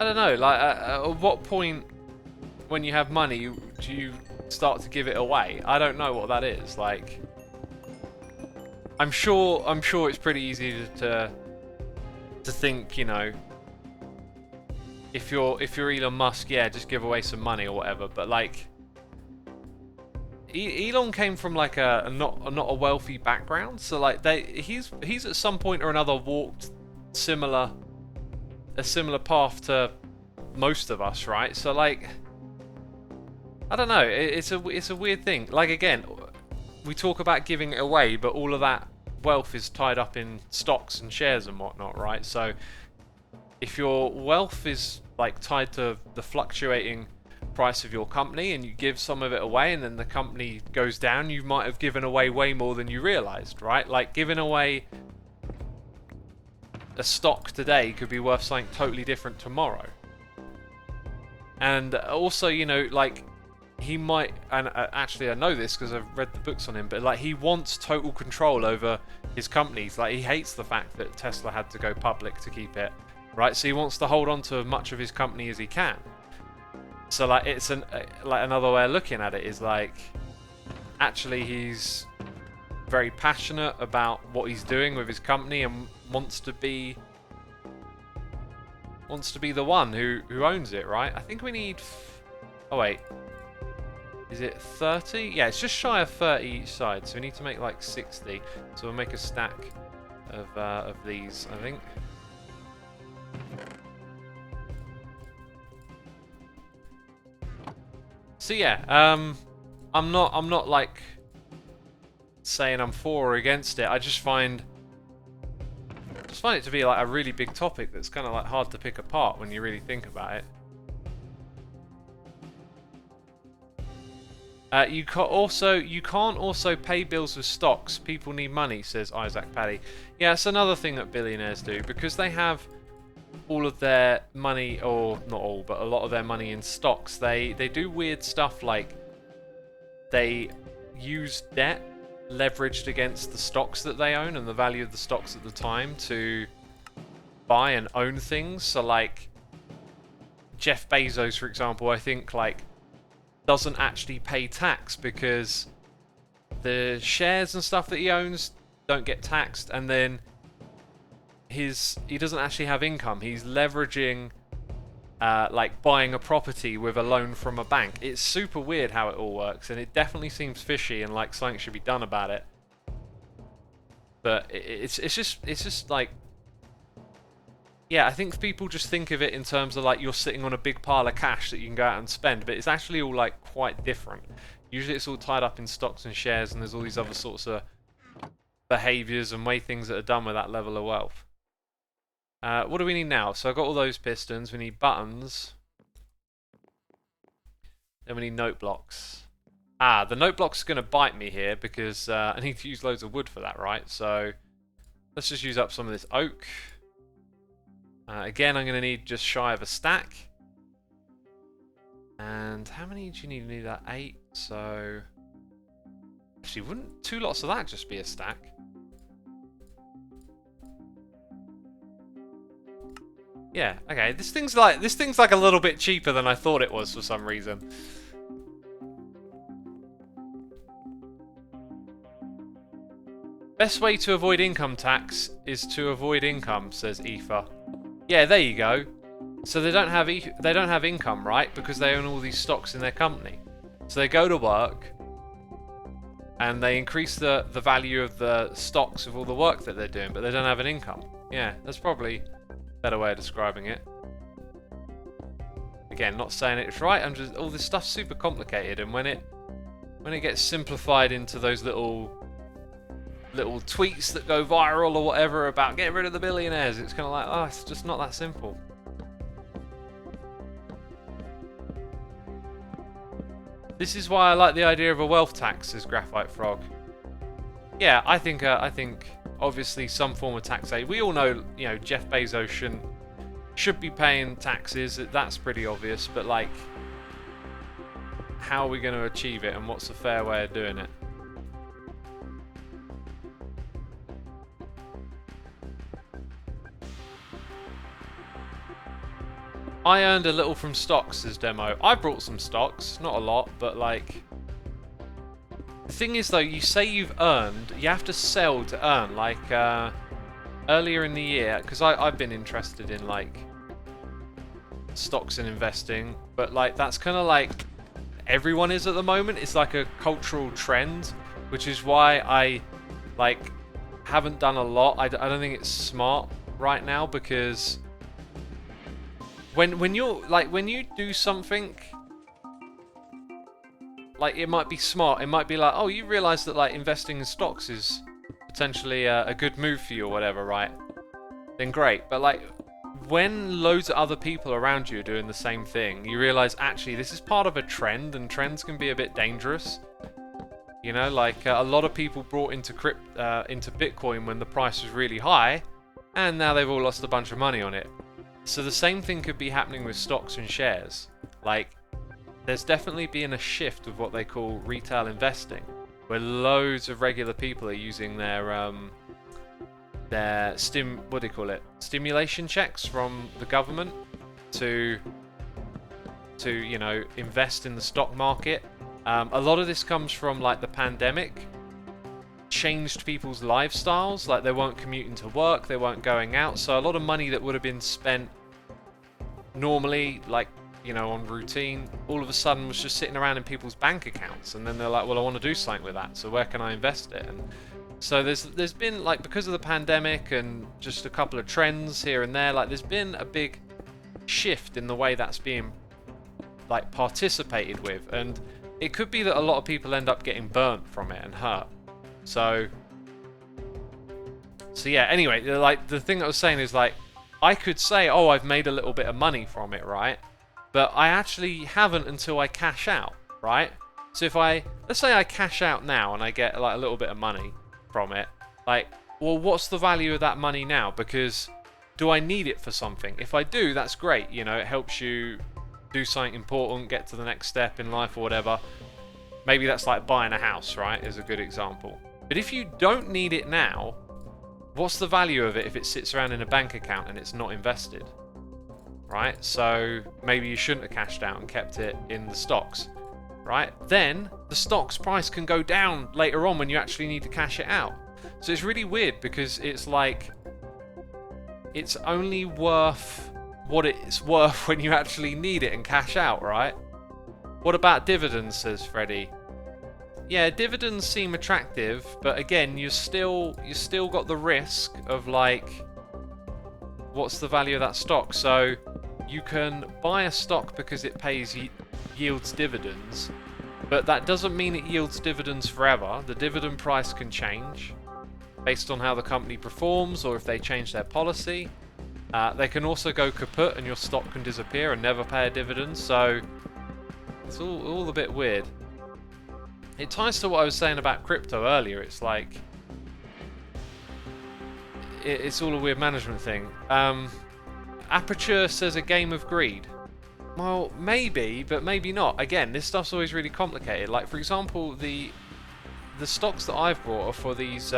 I don't know, like at what point when you have money do you start to give it away? I don't know what that is. Like, I'm sure it's pretty easy to think, you know, if you're Elon Musk, yeah, just give away some money or whatever. But like, Elon came from like a not a wealthy background, so like he's at some point or another walked a similar path to most of us, right? So like, I don't know, it's a weird thing. Like, again, we talk about giving it away, but all of that wealth is tied up in stocks and shares and whatnot, right? So if your wealth is like tied to the fluctuating price of your company and you give some of it away and then the company goes down, you might have given away way more than you realized, right? Like, giving away a stock today could be worth something totally different tomorrow. And also, you know, like, he might, and actually I know this because I've read the books on him, but like he wants total control over his companies. Like he hates the fact that Tesla had to go public to keep it, right? So he wants to hold on to as much of his company as he can. So like it's like another way of looking at it is like actually he's very passionate about what he's doing with his company and wants to be the one who owns it, right? I think we need. Oh wait. Is it 30? Yeah, it's just shy of 30 each side, so we need to make like 60. So we'll make a stack of these, I think. So yeah, I'm not like saying I'm for or against it. I just find it to be like a really big topic that's kind of like hard to pick apart when you really think about it. You can't also pay bills with stocks. People need money, says Isaac Paddy. Yeah, it's another thing that billionaires do because they have all of their money, or not all, but a lot of their money in stocks. They do weird stuff like they use debt leveraged against the stocks that they own and the value of the stocks at the time to buy and own things. So like Jeff Bezos, for example, I think like doesn't actually pay tax because the shares and stuff that he owns don't get taxed, and then he doesn't actually have income. He's leveraging like buying a property with a loan from a bank. It's super weird how it all works, and it definitely seems fishy and like something should be done about it. But it's just like, yeah, I think people just think of it in terms of like you're sitting on a big pile of cash that you can go out and spend, but it's actually all like quite different. Usually it's all tied up in stocks and shares, and there's all these other sorts of behaviors and way things that are done with that level of wealth. What do we need now? So I've got all those pistons. We need buttons. Then we need note blocks. Ah, the note block's going to bite me here because I need to use loads of wood for that, right? So let's just use up some of this oak. Again, I'm going to need just shy of a stack. And how many do you need? You need that 8. So actually, wouldn't 2 lots of that just be a stack? Yeah. Okay. This thing's like a little bit cheaper than I thought it was for some reason. Best way to avoid income tax is to avoid income, says Aoife. Yeah, there you go. So they don't have income, right? Because they own all these stocks in their company. So they go to work and they increase the value of the stocks of all the work that they're doing, but they don't have an income. Yeah, that's probably a better way of describing it. Again, not saying it's right. I'm just all this stuff's super complicated, and when it gets simplified into those little tweets that go viral or whatever about get rid of the billionaires, it's kind of like, oh, it's just not that simple. This is why I like the idea of a wealth tax, says Graphite Frog. Yeah, I think obviously some form of taxation. We all know, you know, Jeff Bezos should be paying taxes. That's pretty obvious. But like, how are we going to achieve it, and what's the fair way of doing it? I earned a little from stocks, says Demo. I brought some stocks, not a lot, but like... The thing is though, you say you've earned, you have to sell to earn. Like, earlier in the year, because I've been interested in like stocks and investing, but like that's kind of like everyone is at the moment. It's like a cultural trend, which is why I like haven't done a lot. I don't think it's smart right now, because... When you do something, like it might be smart. It might be like, oh, you realise that like investing in stocks is potentially a good move for you or whatever, right? Then great. But like when loads of other people around you are doing the same thing, you realise actually this is part of a trend, and trends can be a bit dangerous. You know, like a lot of people brought into Bitcoin when the price was really high, and now they've all lost a bunch of money on it. So the same thing could be happening with stocks and shares. Like, there's definitely been a shift with what they call retail investing, where loads of regular people are using their stimulation checks from the government to invest in the stock market. A lot of this comes from like the pandemic changed people's lifestyles, like they weren't commuting to work, they weren't going out, so a lot of money that would have been spent normally, like, on routine, all of a sudden was just sitting around in people's bank accounts, and then they're like, well, I want to do something with that, so where can I invest it? And so there's been, like, because of the pandemic and just a couple of trends here and there, like there's been a big shift in the way that's being like participated with, and it could be that a lot of people end up getting burnt from it and hurt. So yeah, anyway, like the thing that I was saying is, like, I could say, oh, I've made a little bit of money from it, right? But I actually haven't until I cash out, right? So if let's say I cash out now and I get like a little bit of money from it, like, well, what's the value of that money now? Because do I need it for something? If I do, that's great, it helps you do something important, get to the next step in life or whatever. Maybe that's like buying a house, right, is a good example. But if you don't need it now, what's the value of it if it sits around in a bank account and it's not invested? Right? So maybe you shouldn't have cashed out and kept it in the stocks. Right? Then the stock's price can go down later on when you actually need to cash it out. So it's really weird because it's like it's only worth what it's worth when you actually need it and cash out, right? What about dividends, says Freddy? Yeah, dividends seem attractive, but again, you still got the risk of, like, what's the value of that stock? So you can buy a stock because it yields dividends, but that doesn't mean it yields dividends forever. The dividend price can change based on how the company performs or if they change their policy. They can also go kaput and your stock can disappear and never pay a dividend, so it's all a bit weird. It ties to what I was saying about crypto earlier. It's like it's all a weird management thing. Aperture says a game of greed. Well, maybe, but maybe not. Again, this stuff's always really complicated. Like, for example, the stocks that I've bought are for these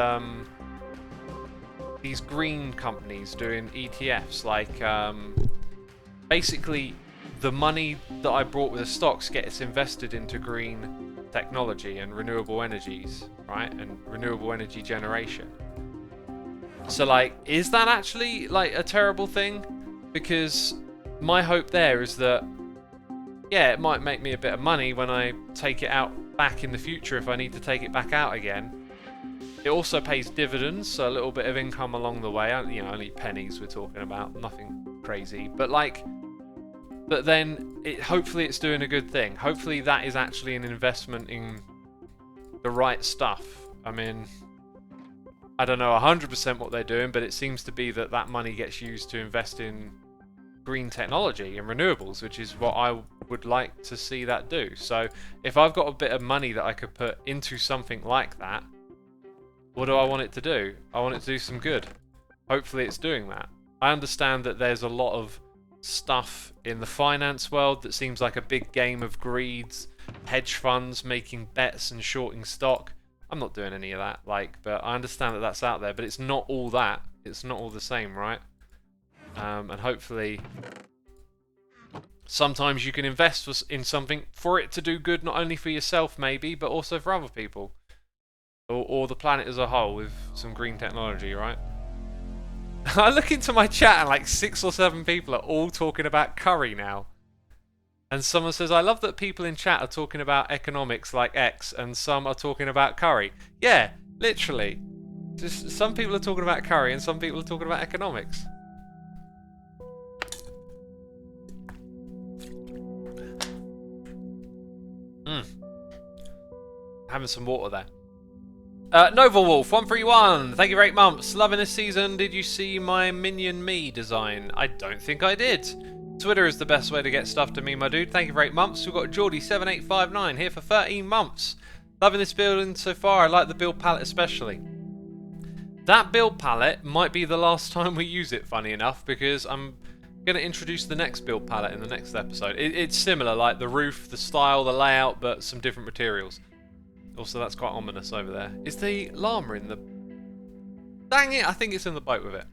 green companies doing ETFs. Like, basically, the money that I brought with the stocks gets invested into green technology and renewable energies, right? And renewable energy generation. So, like, is that actually, like, a terrible thing? Because my hope there is that, yeah, it might make me a bit of money when I take it out back in the future if I need to take it back out again. It also pays dividends, so a little bit of income along the way. Only pennies we're talking about, nothing crazy. But, like, but then hopefully it's doing a good thing. Hopefully that is actually an investment in the right stuff. I mean, I don't know 100% what they're doing, but it seems to be that money gets used to invest in green technology and renewables, which is what I would like to see that do. So if I've got a bit of money that I could put into something like that, what do I want it to do? I want it to do some good. Hopefully it's doing that. I understand that there's a lot of stuff in the finance world that seems like a big game of greeds, hedge funds making bets and shorting stock. I'm not doing any of that, but I understand that that's out there, but it's not all that. It's not all the same, right? And hopefully sometimes you can invest in something for it to do good, not only for yourself maybe, but also for other people or the planet as a whole with some green technology, right? I look into my chat and like 6 or 7 people are all talking about curry now. And someone says, I love that people in chat are talking about economics like X and some are talking about curry. Yeah, literally. Just some people are talking about curry and some people are talking about economics. Having some water there. Nova Wolf 131, thank you for 8 months. Loving this season. Did you see my Minion Me design? I don't think I did. Twitter is the best way to get stuff to me, my dude. Thank you for 8 months. We've got Geordie7859 here for 13 months. Loving this building so far. I like the build palette especially. That build palette might be the last time we use it, funny enough, because I'm Going to introduce the next build palette in the next episode. It's similar, like the roof, the style, the layout, but some different materials. Also, that's quite ominous over there. Is the llama in the... Dang it, I think it's in the boat with it.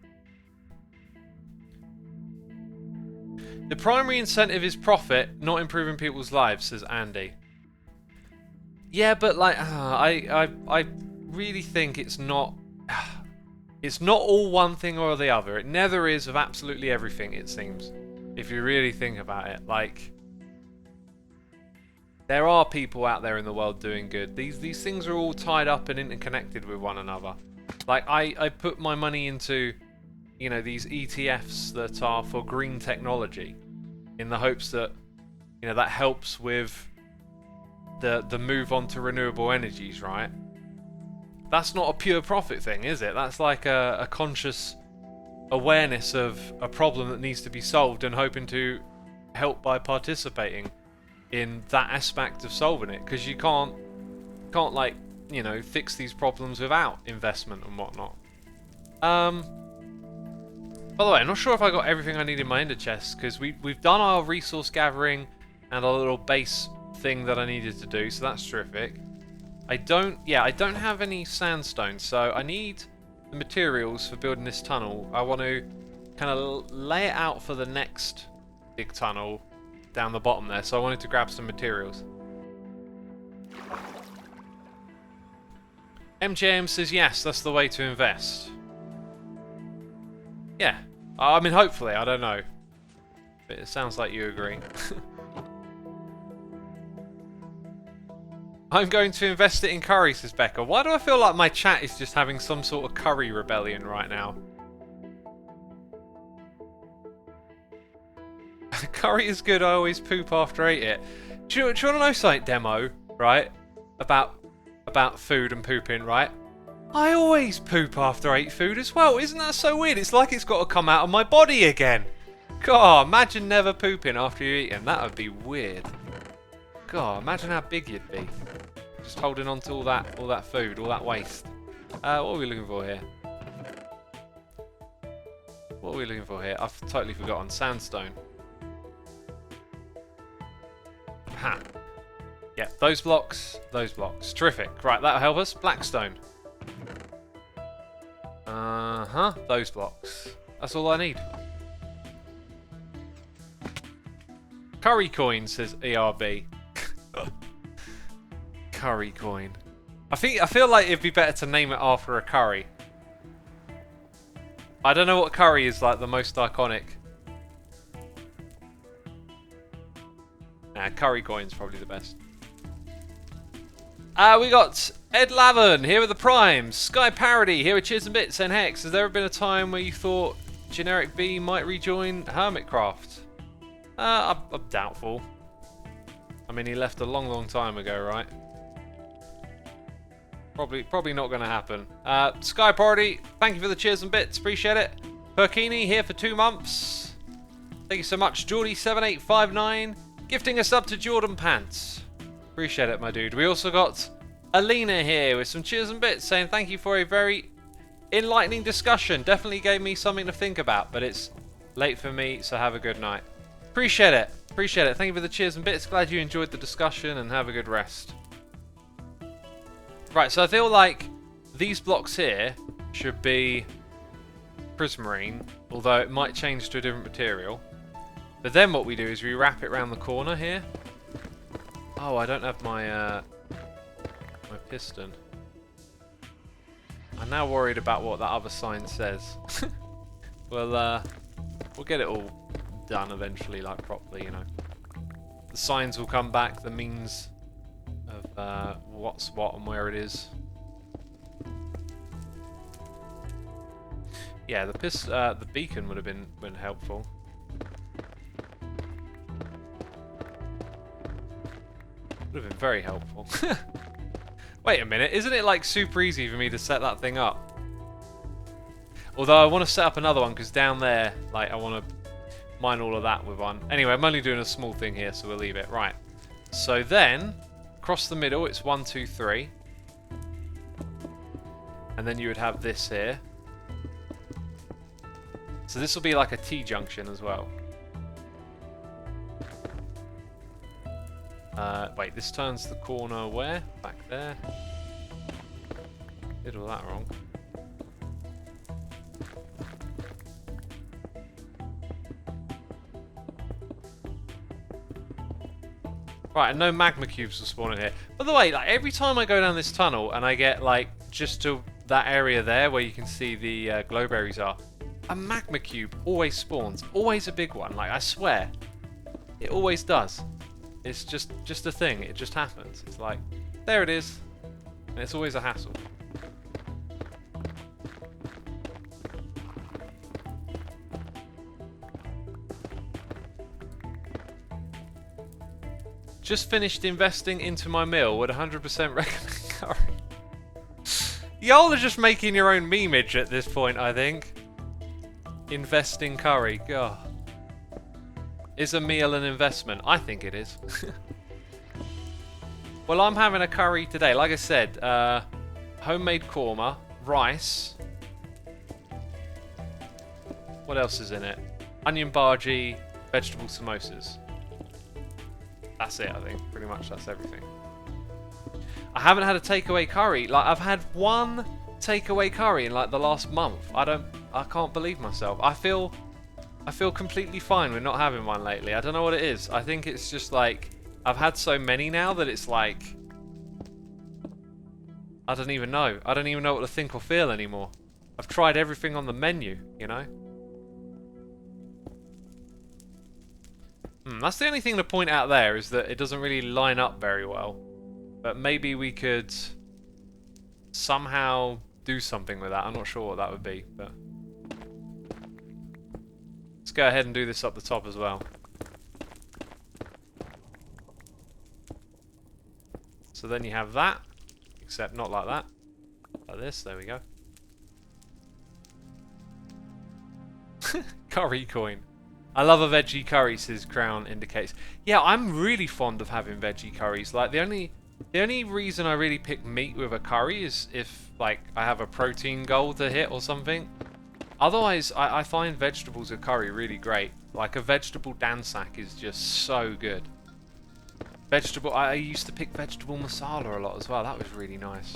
The primary incentive is profit, not improving people's lives, says Andy. Yeah, but like, I really think it's not... It's not all one thing or the other. It never is of absolutely everything, it seems. If you really think about it. Like, there are people out there in the world doing good. These things are all tied up and interconnected with one another. Like, I put my money into, you know, these ETFs that are for green technology in the hopes that, you know, that helps with the move on to renewable energies, right? That's not a pure profit thing, is it? That's like a conscious awareness of a problem that needs to be solved and hoping to help by participating in that aspect of solving it. Because you can't like, you know, fix these problems without investment and whatnot. By the way, I'm not sure if I got everything I need in my ender chest, because we've done our resource gathering and our little base thing that I needed to do, so that's terrific. I don't have any sandstone, so I need the materials for building this tunnel. I want to kind of lay it out for the next big tunnel down the bottom there, so I wanted to grab some materials. MJM says yes, that's the way to invest. Yeah, I mean hopefully, I don't know. But it sounds like you agree. I'm going to invest it in curry, says Becca. Why do I feel like my chat is just having some sort of curry rebellion right now? Curry is good, I always poop after I eat it. Do you want to know something, Demo, right? About food and pooping, right? I always poop after I eat food as well. Isn't that so weird? It's like it's got to come out of my body again. God, imagine never pooping after you eating. That would be weird. God, imagine how big you'd be. Just holding on to all that food, all that waste. What are we looking for here? What are we looking for here? I've totally forgotten. Sandstone. Ha. Yeah, those blocks. Terrific. Right, that'll help us. Blackstone. Those blocks. That's all I need. Curry coin, says ERB. Curry coin. I feel like it'd be better to name it after a curry. I don't know what curry is like the most iconic. Nah, curry coin's probably the best. We got Ed Lavin here with the primes. Sky Parody here with Cheers and Bits and Hex. Has there ever been a time where you thought Generic B might rejoin Hermitcraft? I'm doubtful. I mean, he left a long time ago, right? Probably not going to happen. Sky Party, thank you for the cheers and bits, appreciate it. Perkini here for 2 months. Thank you so much. Geordie7859 gifting us up to Jordan Pants. Appreciate it, my dude. We also got Alina here with some cheers and bits saying thank you for a very enlightening discussion. Definitely gave me something to think about, but it's late for me, so have a good night. Appreciate it. Thank you for the cheers and bits. Glad you enjoyed the discussion and have a good rest. Right, so I feel like these blocks here should be prismarine, although it might change to a different material. But then what we do is we wrap it around the corner here. Oh, I don't have my my piston. I'm now worried about what that other sign says. Well, we'll get it all done eventually, like properly, you know. The signs will come back, the means of what's what and where it is. Yeah, the beacon would have been helpful. Would have been very helpful. Wait a minute, isn't it like super easy for me to set that thing up? Although I want to set up another one because down there, like, I want to mine all of that with one. Anyway, I'm only doing a small thing here, so we'll leave it. Right. So then, across the middle, it's 1, 2, 3. And then you would have this here. So this will be like a T-junction as well. Wait, this turns the corner where? Back there. Did all that wrong. Right, and no magma cubes will spawn in here. By the way, like every time I go down this tunnel and I get like just to that area there where you can see the glowberries are, a magma cube always spawns. Always a big one. Like I swear, it always does. It's just a thing. It just happens. It's like there it is, and it's always a hassle. Just finished investing into my meal. Would 100% recommend curry. Y'all are just making your own memeage at this point, I think. Investing curry. God. Is a meal an investment? I think it is. Well, I'm having a curry today. Like I said, homemade korma, rice. What else is in it? Onion bhaji, vegetable samosas. That's it, I think. Pretty much that's everything. I haven't had a takeaway curry. Like, I've had one takeaway curry in like the last month. I can't believe myself. I feel completely fine with not having one lately. I don't know what it is. I think it's just like I've had so many now that it's like I don't even know. I don't even know what to think or feel anymore. I've tried everything on the menu, you know? That's the only thing to point out there, is that it doesn't really line up very well. But maybe we could somehow do something with that. I'm not sure what that would be, but let's go ahead and do this up the top as well. So then you have that, except not like that. Like this, there we go. Curry coin. I love a veggie curry, says Crown indicates. Yeah, I'm really fond of having veggie curries. Like the only reason I really pick meat with a curry is if like I have a protein goal to hit or something. Otherwise, I find vegetables with curry really great. Like a vegetable dansak is just so good. I used to pick vegetable masala a lot as well. That was really nice.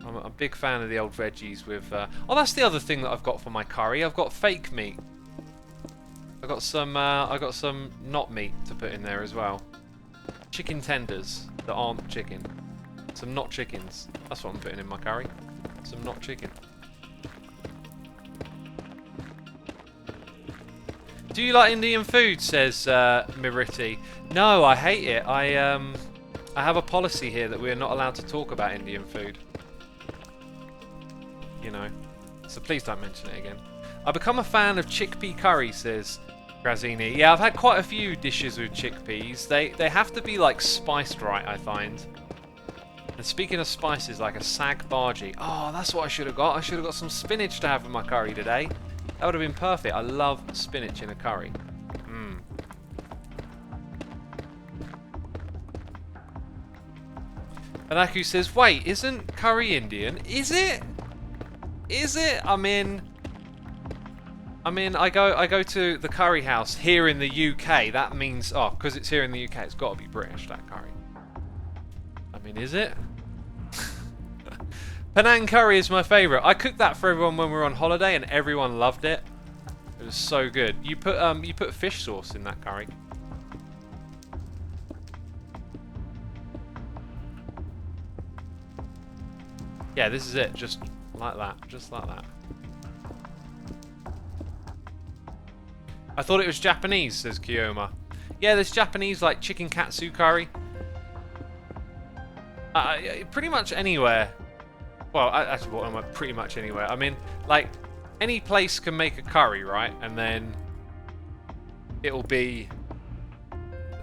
I'm a big fan of the old veggies with... oh, that's the other thing that I've got for my curry. I've got fake meat. I got some not meat to put in there as well. Chicken tenders that aren't chicken. Some not chickens. That's what I'm putting in my curry. Some not chicken. Do you like Indian food? Says Miriti. No, I hate it. I have a policy here that we are not allowed to talk about Indian food. You know. So please don't mention it again. I become a fan of chickpea curry, says Grazini. Yeah, I've had quite a few dishes with chickpeas. They have to be like spiced right, I find. And speaking of spices, like a sag bhaji. Oh, that's what I should have got. I should have got some spinach to have in my curry today. That would have been perfect. I love spinach in a curry. Anaku says, wait, isn't curry Indian? Is it? Is it? I mean, I go to the curry house here in the UK. That means, oh, because it's here in the UK, it's got to be British, that curry. I mean, is it? Penang curry is my favourite. I cooked that for everyone when we were on holiday, and everyone loved it. It was so good. You put fish sauce in that curry. Yeah, this is it. Just like that. Just like that. I thought it was Japanese, says Kiyoma. Yeah, there's Japanese, like, chicken katsu curry. Pretty much anywhere. Well, actually, what am I? Pretty much anywhere. I mean, like, any place can make a curry, right? And then it'll be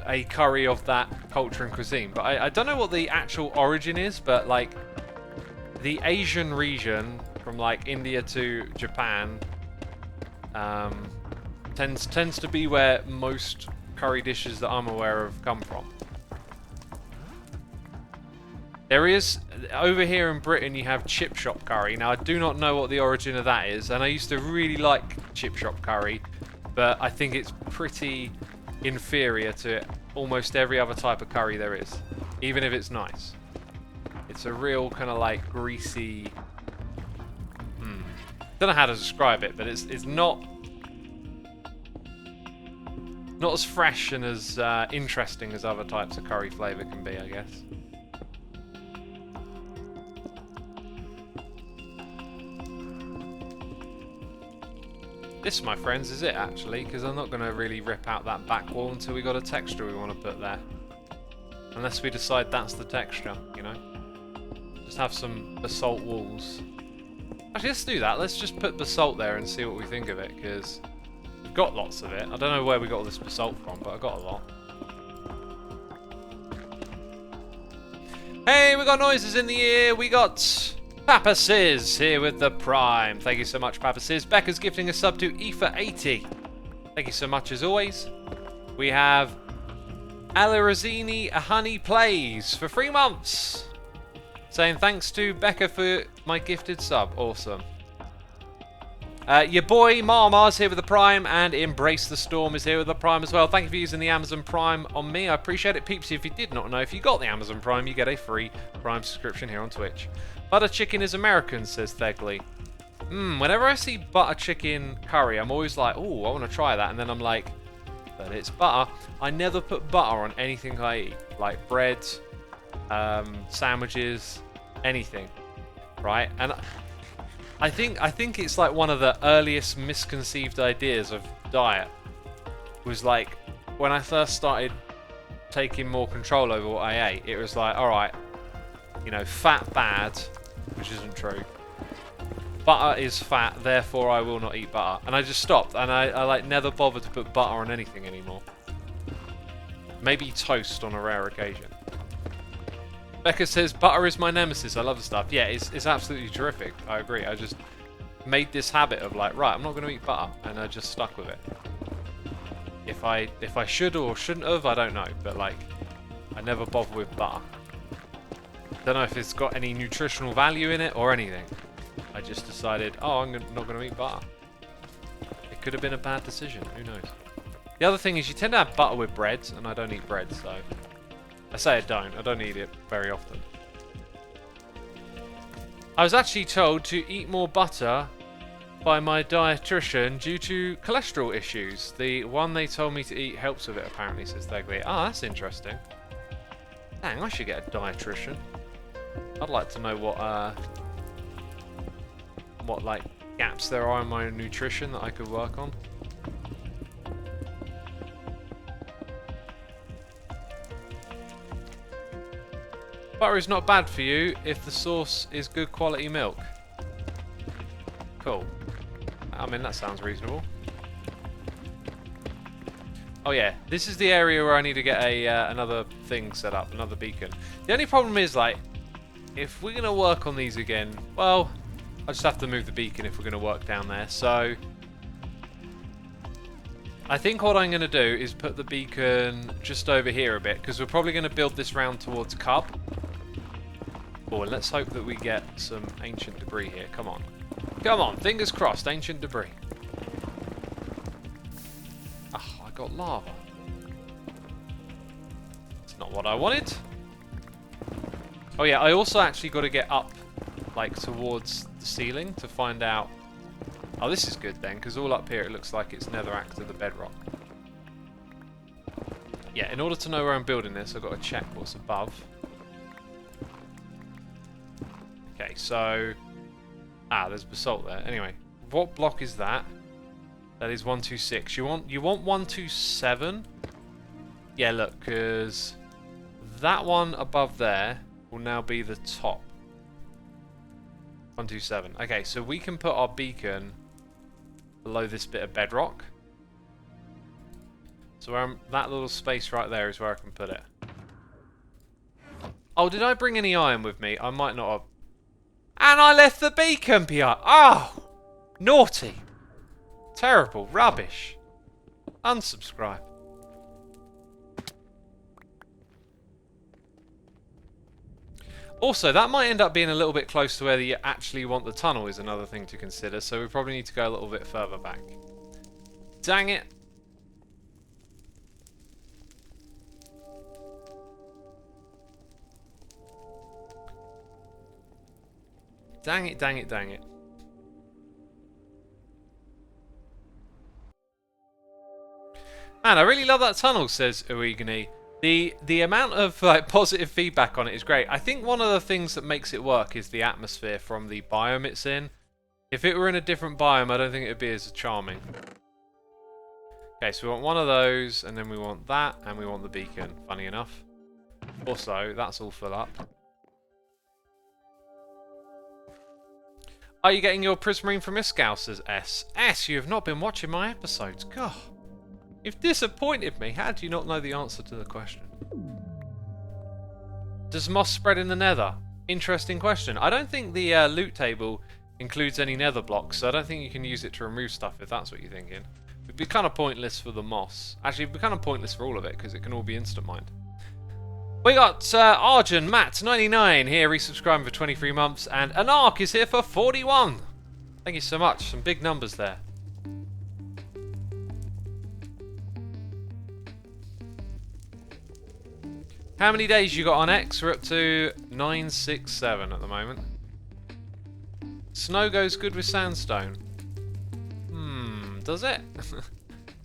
a curry of that culture and cuisine. But I don't know what the actual origin is, but, like, the Asian region, from, like, India to Japan, tends to be where most curry dishes that I'm aware of come from. There is, over here in Britain, you have chip shop curry. Now, I do not know what the origin of that is, and I used to really like chip shop curry, but I think it's pretty inferior to almost every other type of curry there is, even if it's nice. It's a real kind of like greasy. Don't know how to describe it, but it's not as fresh and as interesting as other types of curry flavour can be, I guess. This, my friends, is it actually, because I'm not going to really rip out that back wall until we got a texture we want to put there. Unless we decide that's the texture, you know. Just have some basalt walls. Actually, let's do that. Let's just put basalt there and see what we think of it, because we've got lots of it. I don't know where we got all this basalt from, but I got a lot. Hey, we got noises in the ear. We got Papa Sizz here with the Prime. Thank you so much, Papa Sizz. Becca's gifting a sub to Ether80. Thank you so much as always. We have Alarazini Ahani Plays for 3 months. Saying thanks to Becca for my gifted sub. Awesome. Your boy Marmar's here with the Prime, and Embrace the Storm is here with the Prime as well. Thank you for using the Amazon Prime on me. I appreciate it, peeps. If you did not know, if you got the Amazon Prime, you get a free Prime subscription here on Twitch. Butter chicken is American, says Thegley. Whenever I see butter chicken curry, I'm always like, oh, I want to try that. And then I'm like, but it's butter. I never put butter on anything I eat, like bread, sandwiches, anything, right? And I think it's like one of the earliest misconceived ideas of diet was like when I first started taking more control over what I ate. It was like, all right, you know, fat bad, which isn't true. Butter is fat, therefore I will not eat butter. And I just stopped, and I like never bothered to put butter on anything anymore. Maybe toast on a rare occasion. Becca says, butter is my nemesis. I love the stuff. Yeah, it's absolutely terrific. I agree. I just made this habit of like, right, I'm not going to eat butter, and I just stuck with it. If I should or shouldn't have, I don't know. But like, I never bother with butter. Don't know if it's got any nutritional value in it or anything. I just decided, oh, I'm not going to eat butter. It could have been a bad decision. Who knows? The other thing is you tend to have butter with bread, and I don't eat bread, so... I say I don't eat it very often. I was actually told to eat more butter by my dietitian due to cholesterol issues. The one they told me to eat helps with it, apparently, says Thegley. Ah, that's interesting. Dang, I should get a dietitian. I'd like to know what like gaps there are in my nutrition that I could work on. Butter is not bad for you if the source is good quality milk. Cool. I mean, that sounds reasonable. Oh yeah, this is the area where I need to get a another thing set up, another beacon. The only problem is, like, if we're going to work on these again, well, I just have to move the beacon if we're going to work down there. So I think what I'm going to do is put the beacon just over here a bit, because we're probably going to build this round towards Cub. Oh, and let's hope that we get some ancient debris here. Come on. Come on, fingers crossed, ancient debris. Oh, I got lava. It's not what I wanted. Oh yeah, I also actually got to get up, like, towards the ceiling to find out... Oh, this is good then, because all up here it looks like it's netherrack to the bedrock. Yeah, in order to know where I'm building this, I've got to check what's above. Okay, so... Ah, there's basalt there. Anyway, what block is that? That is 126. You want 127? Yeah, look, because that one above there will now be the top. 127. Okay, so we can put our beacon below this bit of bedrock. So that little space right there is where I can put it. Oh, did I bring any iron with me? I might not have. And I left the beacon behind. Oh! Naughty. Terrible. Rubbish. Unsubscribe. Also, that might end up being a little bit close to where you actually want the tunnel is another thing to consider, so we probably need to go a little bit further back. Dang it. Dang it, dang it, dang it. Man, I really love that tunnel, says Uigani. The amount of like positive feedback on it is great. I think one of the things that makes it work is the atmosphere from the biome it's in. If it were in a different biome, I don't think it would be as charming. Okay, so we want one of those, and then we want that, and we want the beacon, funny enough. Also, that's all full up. Are you getting your prismarine from Iskal, says S. S, you have not been watching my episodes. God, you've disappointed me. How do you not know the answer to the question? Does moss spread in the nether? Interesting question. I don't think the loot table includes any nether blocks, so I don't think you can use it to remove stuff if that's what you're thinking. It'd be kind of pointless for the moss. Actually, it'd be kind of pointless for all of it, because it can all be instant mined. We got Arjun Matt 99 here, resubscribing for 23 months, and Anark is here for 41. Thank you so much. Some big numbers there. How many days you got on X? We're up to 967 at the moment. Snow goes good with sandstone. Does it?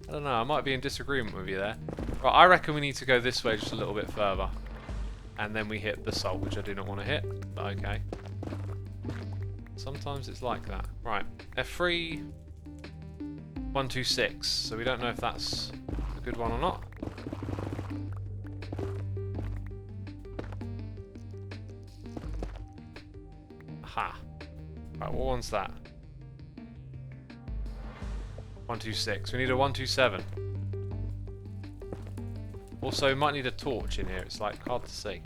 I don't know, I might be in disagreement with you there. Right, I reckon we need to go this way just a little bit further. And then we hit the salt, which I do not want to hit, but okay. Sometimes it's like that. Right, F3, 126. So we don't know if that's a good one or not. Aha. Right, what one's that? 126. We need a 127. Also, we might need a torch in here. It's like hard to see.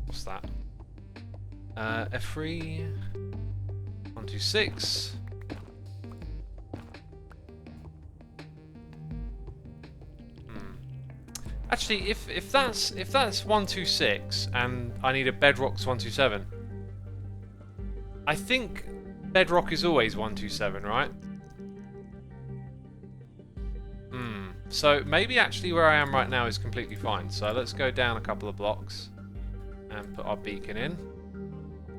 What's that? F3. 126. Actually, if that's 126 and I need a bedrock's 127, I think bedrock is always 127, right? So maybe actually where I am right now is completely fine. So let's go down a couple of blocks and put our beacon in,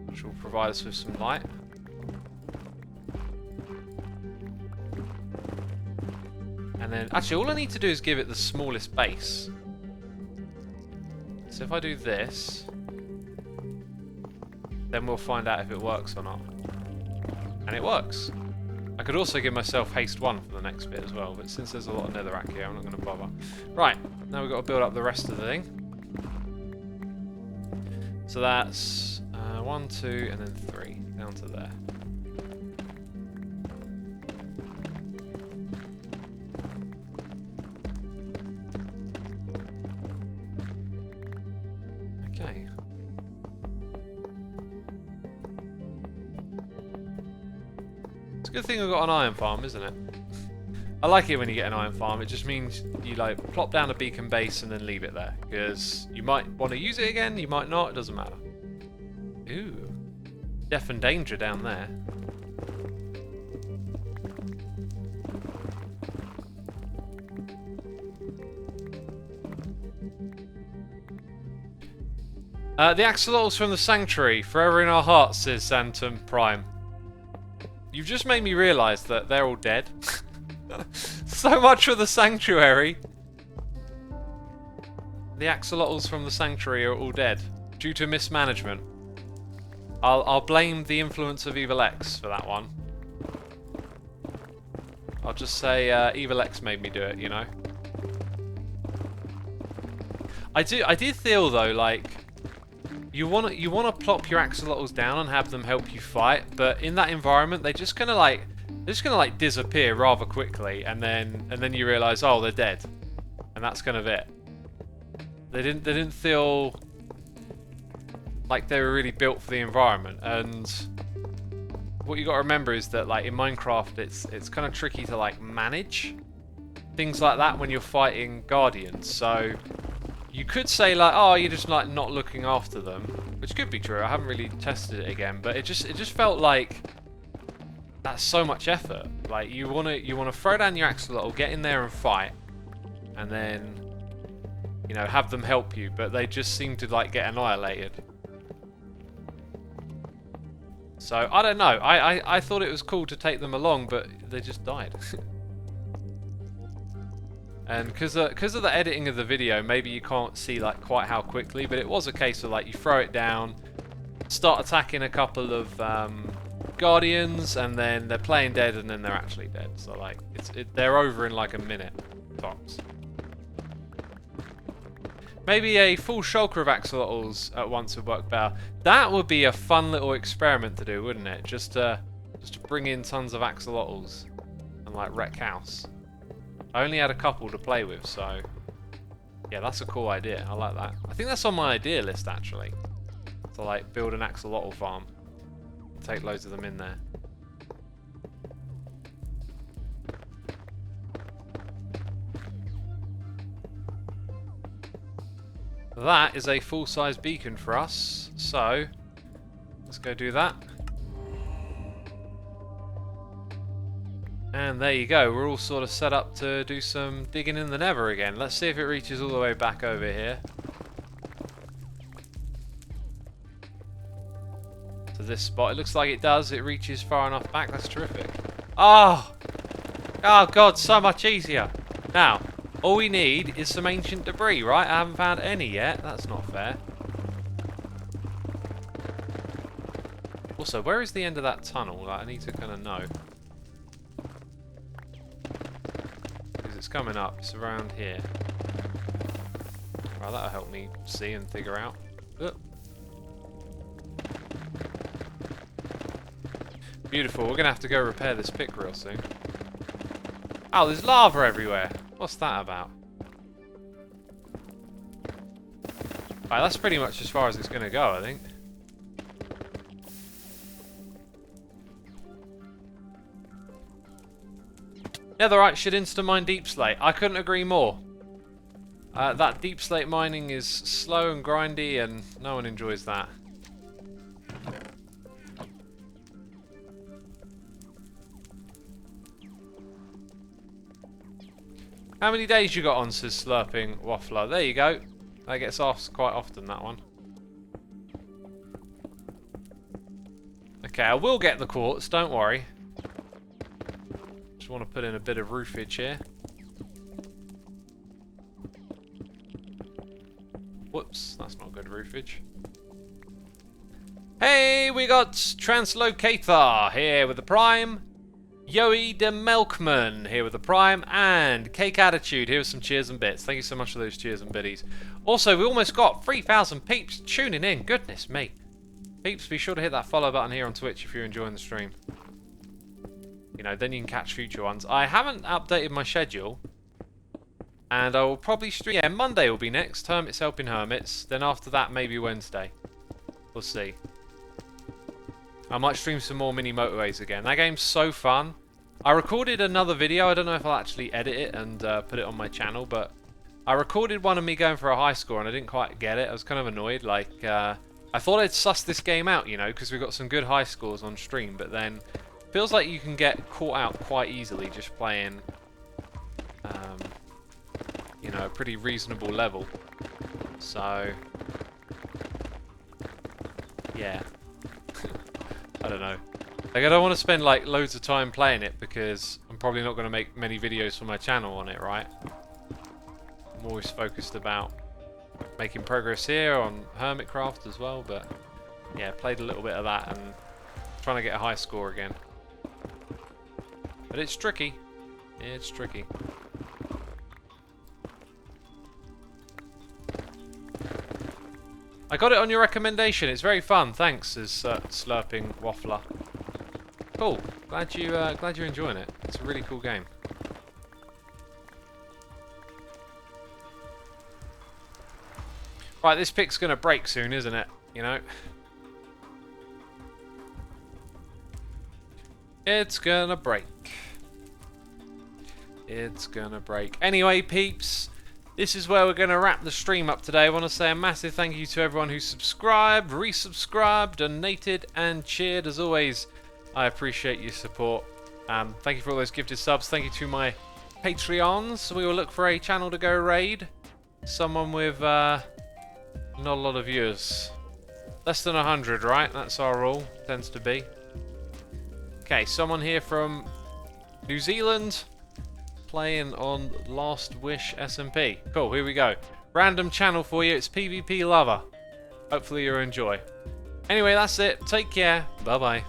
which will provide us with some light. And then, actually all I need to do is give it the smallest base. So if I do this, then we'll find out if it works or not. And it works. I could also give myself haste 1 for the next bit as well, but since there's a lot of netherrack here, I'm not going to bother. Right, now we've got to build up the rest of the thing. So that's 1, 2, and then 3, down to there. Okay. It's a good thing we've got an iron farm, isn't it? I like it when you get an iron farm. It just means you like plop down a beacon base and then leave it there, because you might want to use it again, you might not, it doesn't matter. Ooh, death and danger down there. The axolotls from the sanctuary, forever in our hearts, says Xantum Prime. You've just made me realise that they're all dead. So much for the sanctuary. The axolotls from the sanctuary are all dead due to mismanagement. I'll blame the influence of Evil X for that one. I'll just say Evil X made me do it, you know. I did feel though, like you wanna plop your axolotls down and have them help you fight, but in that environment they're just gonna like disappear rather quickly, and then you realise, oh, they're dead, and that's kind of it. They didn't feel like they were really built for the environment. And what you got to remember is that, like in Minecraft, it's kind of tricky to like manage things like that when you're fighting guardians. So you could say like, oh, you're just like not looking after them, which could be true. I haven't really tested it again, but it just felt like that's so much effort. Like you wanna throw down your axolotl, get in there and fight, and then, you know, have them help you, but they just seem to like get annihilated. So, I don't know. I thought it was cool to take them along, but they just died. And because of the editing of the video, maybe you can't see like quite how quickly, but it was a case of like you throw it down, start attacking a couple of guardians, and then they're playing dead, and then they're actually dead. So like they're over in like a minute tops. Maybe a full shulker of axolotls at once would work better. That would be a fun little experiment to do, wouldn't it? Just to bring in tons of axolotls and like wreck house. I only had a couple to play with, so yeah, that's a cool idea. I like that. I think that's on my idea list actually. To like build an axolotl farm, take loads of them in there. That is a full-size beacon for us, so let's go do that. And there you go, we're all sort of set up to do some digging in the Nether again. Let's see if it reaches all the way back over here. To this spot, it looks like it does, it reaches far enough back, that's terrific. Oh! Oh god, so much easier! Now, all we need is some ancient debris, right? I haven't found any yet. That's not fair. Also, where is the end of that tunnel? Like, I need to kind of know. Because it's coming up. It's around here. Right, that'll help me see and figure out. Beautiful. We're going to have to go repair this pick real soon. Oh, there's lava everywhere. What's that about? Right, that's pretty much as far as it's going to go, I think. Netherite should insta-mine deep slate. I couldn't agree more. That deep slate mining is slow and grindy, and no one enjoys that. How many days you got on, says Slurping Waffler? There you go. That gets asked quite often, that one. Okay, I will get the quartz, don't worry. Just want to put in a bit of roofage here. Whoops, that's not good roofage. Hey, we got Translocator here with the Prime. Yoey de Melkman here with the Prime, and Cake Attitude here with some cheers and bits. Thank you so much for those cheers and biddies. Also, we almost got 3,000 peeps tuning in. Goodness me. Peeps, be sure to hit that follow button here on Twitch if you're enjoying the stream. You know, then you can catch future ones. I haven't updated my schedule, and I will probably stream. Yeah, Monday will be next. Hermits helping hermits. Then after that, maybe Wednesday. We'll see. I might stream some more mini motorways again. That game's so fun. I recorded another video. I don't know if I'll actually edit it and put it on my channel, but I recorded one of me going for a high score and I didn't quite get it. I was kind of annoyed. Like, I thought I'd suss this game out, you know, because we've got some good high scores on stream, but then it feels like you can get caught out quite easily just playing, you know, a pretty reasonable level. So, yeah. I don't know. Like, I don't want to spend like loads of time playing it because I'm probably not going to make many videos for my channel on it, right? I'm always focused about making progress here on Hermitcraft as well, but yeah, played a little bit of that and trying to get a high score again. But it's tricky. It's tricky. I got it on your recommendation. It's very fun. Thanks, says Slurping Waffler. Cool. Glad you're enjoying it. It's a really cool game. Right, this pick's gonna break soon, isn't it? You know. It's gonna break. It's gonna break. Anyway, peeps. This is where we're going to wrap the stream up today. I want to say a massive thank you to everyone who subscribed, resubscribed, donated, and cheered. As always, I appreciate your support. Thank you for all those gifted subs. Thank you to my Patreons. We will look for a channel to go raid. Someone with not a lot of viewers. Less than 100, right? That's our rule. Tends to be. Okay, someone here from New Zealand playing on Last Wish SMP. Cool, here we go. Random channel for you. It's PvP Lover. Hopefully you'll enjoy. Anyway, that's it. Take care. Bye-bye.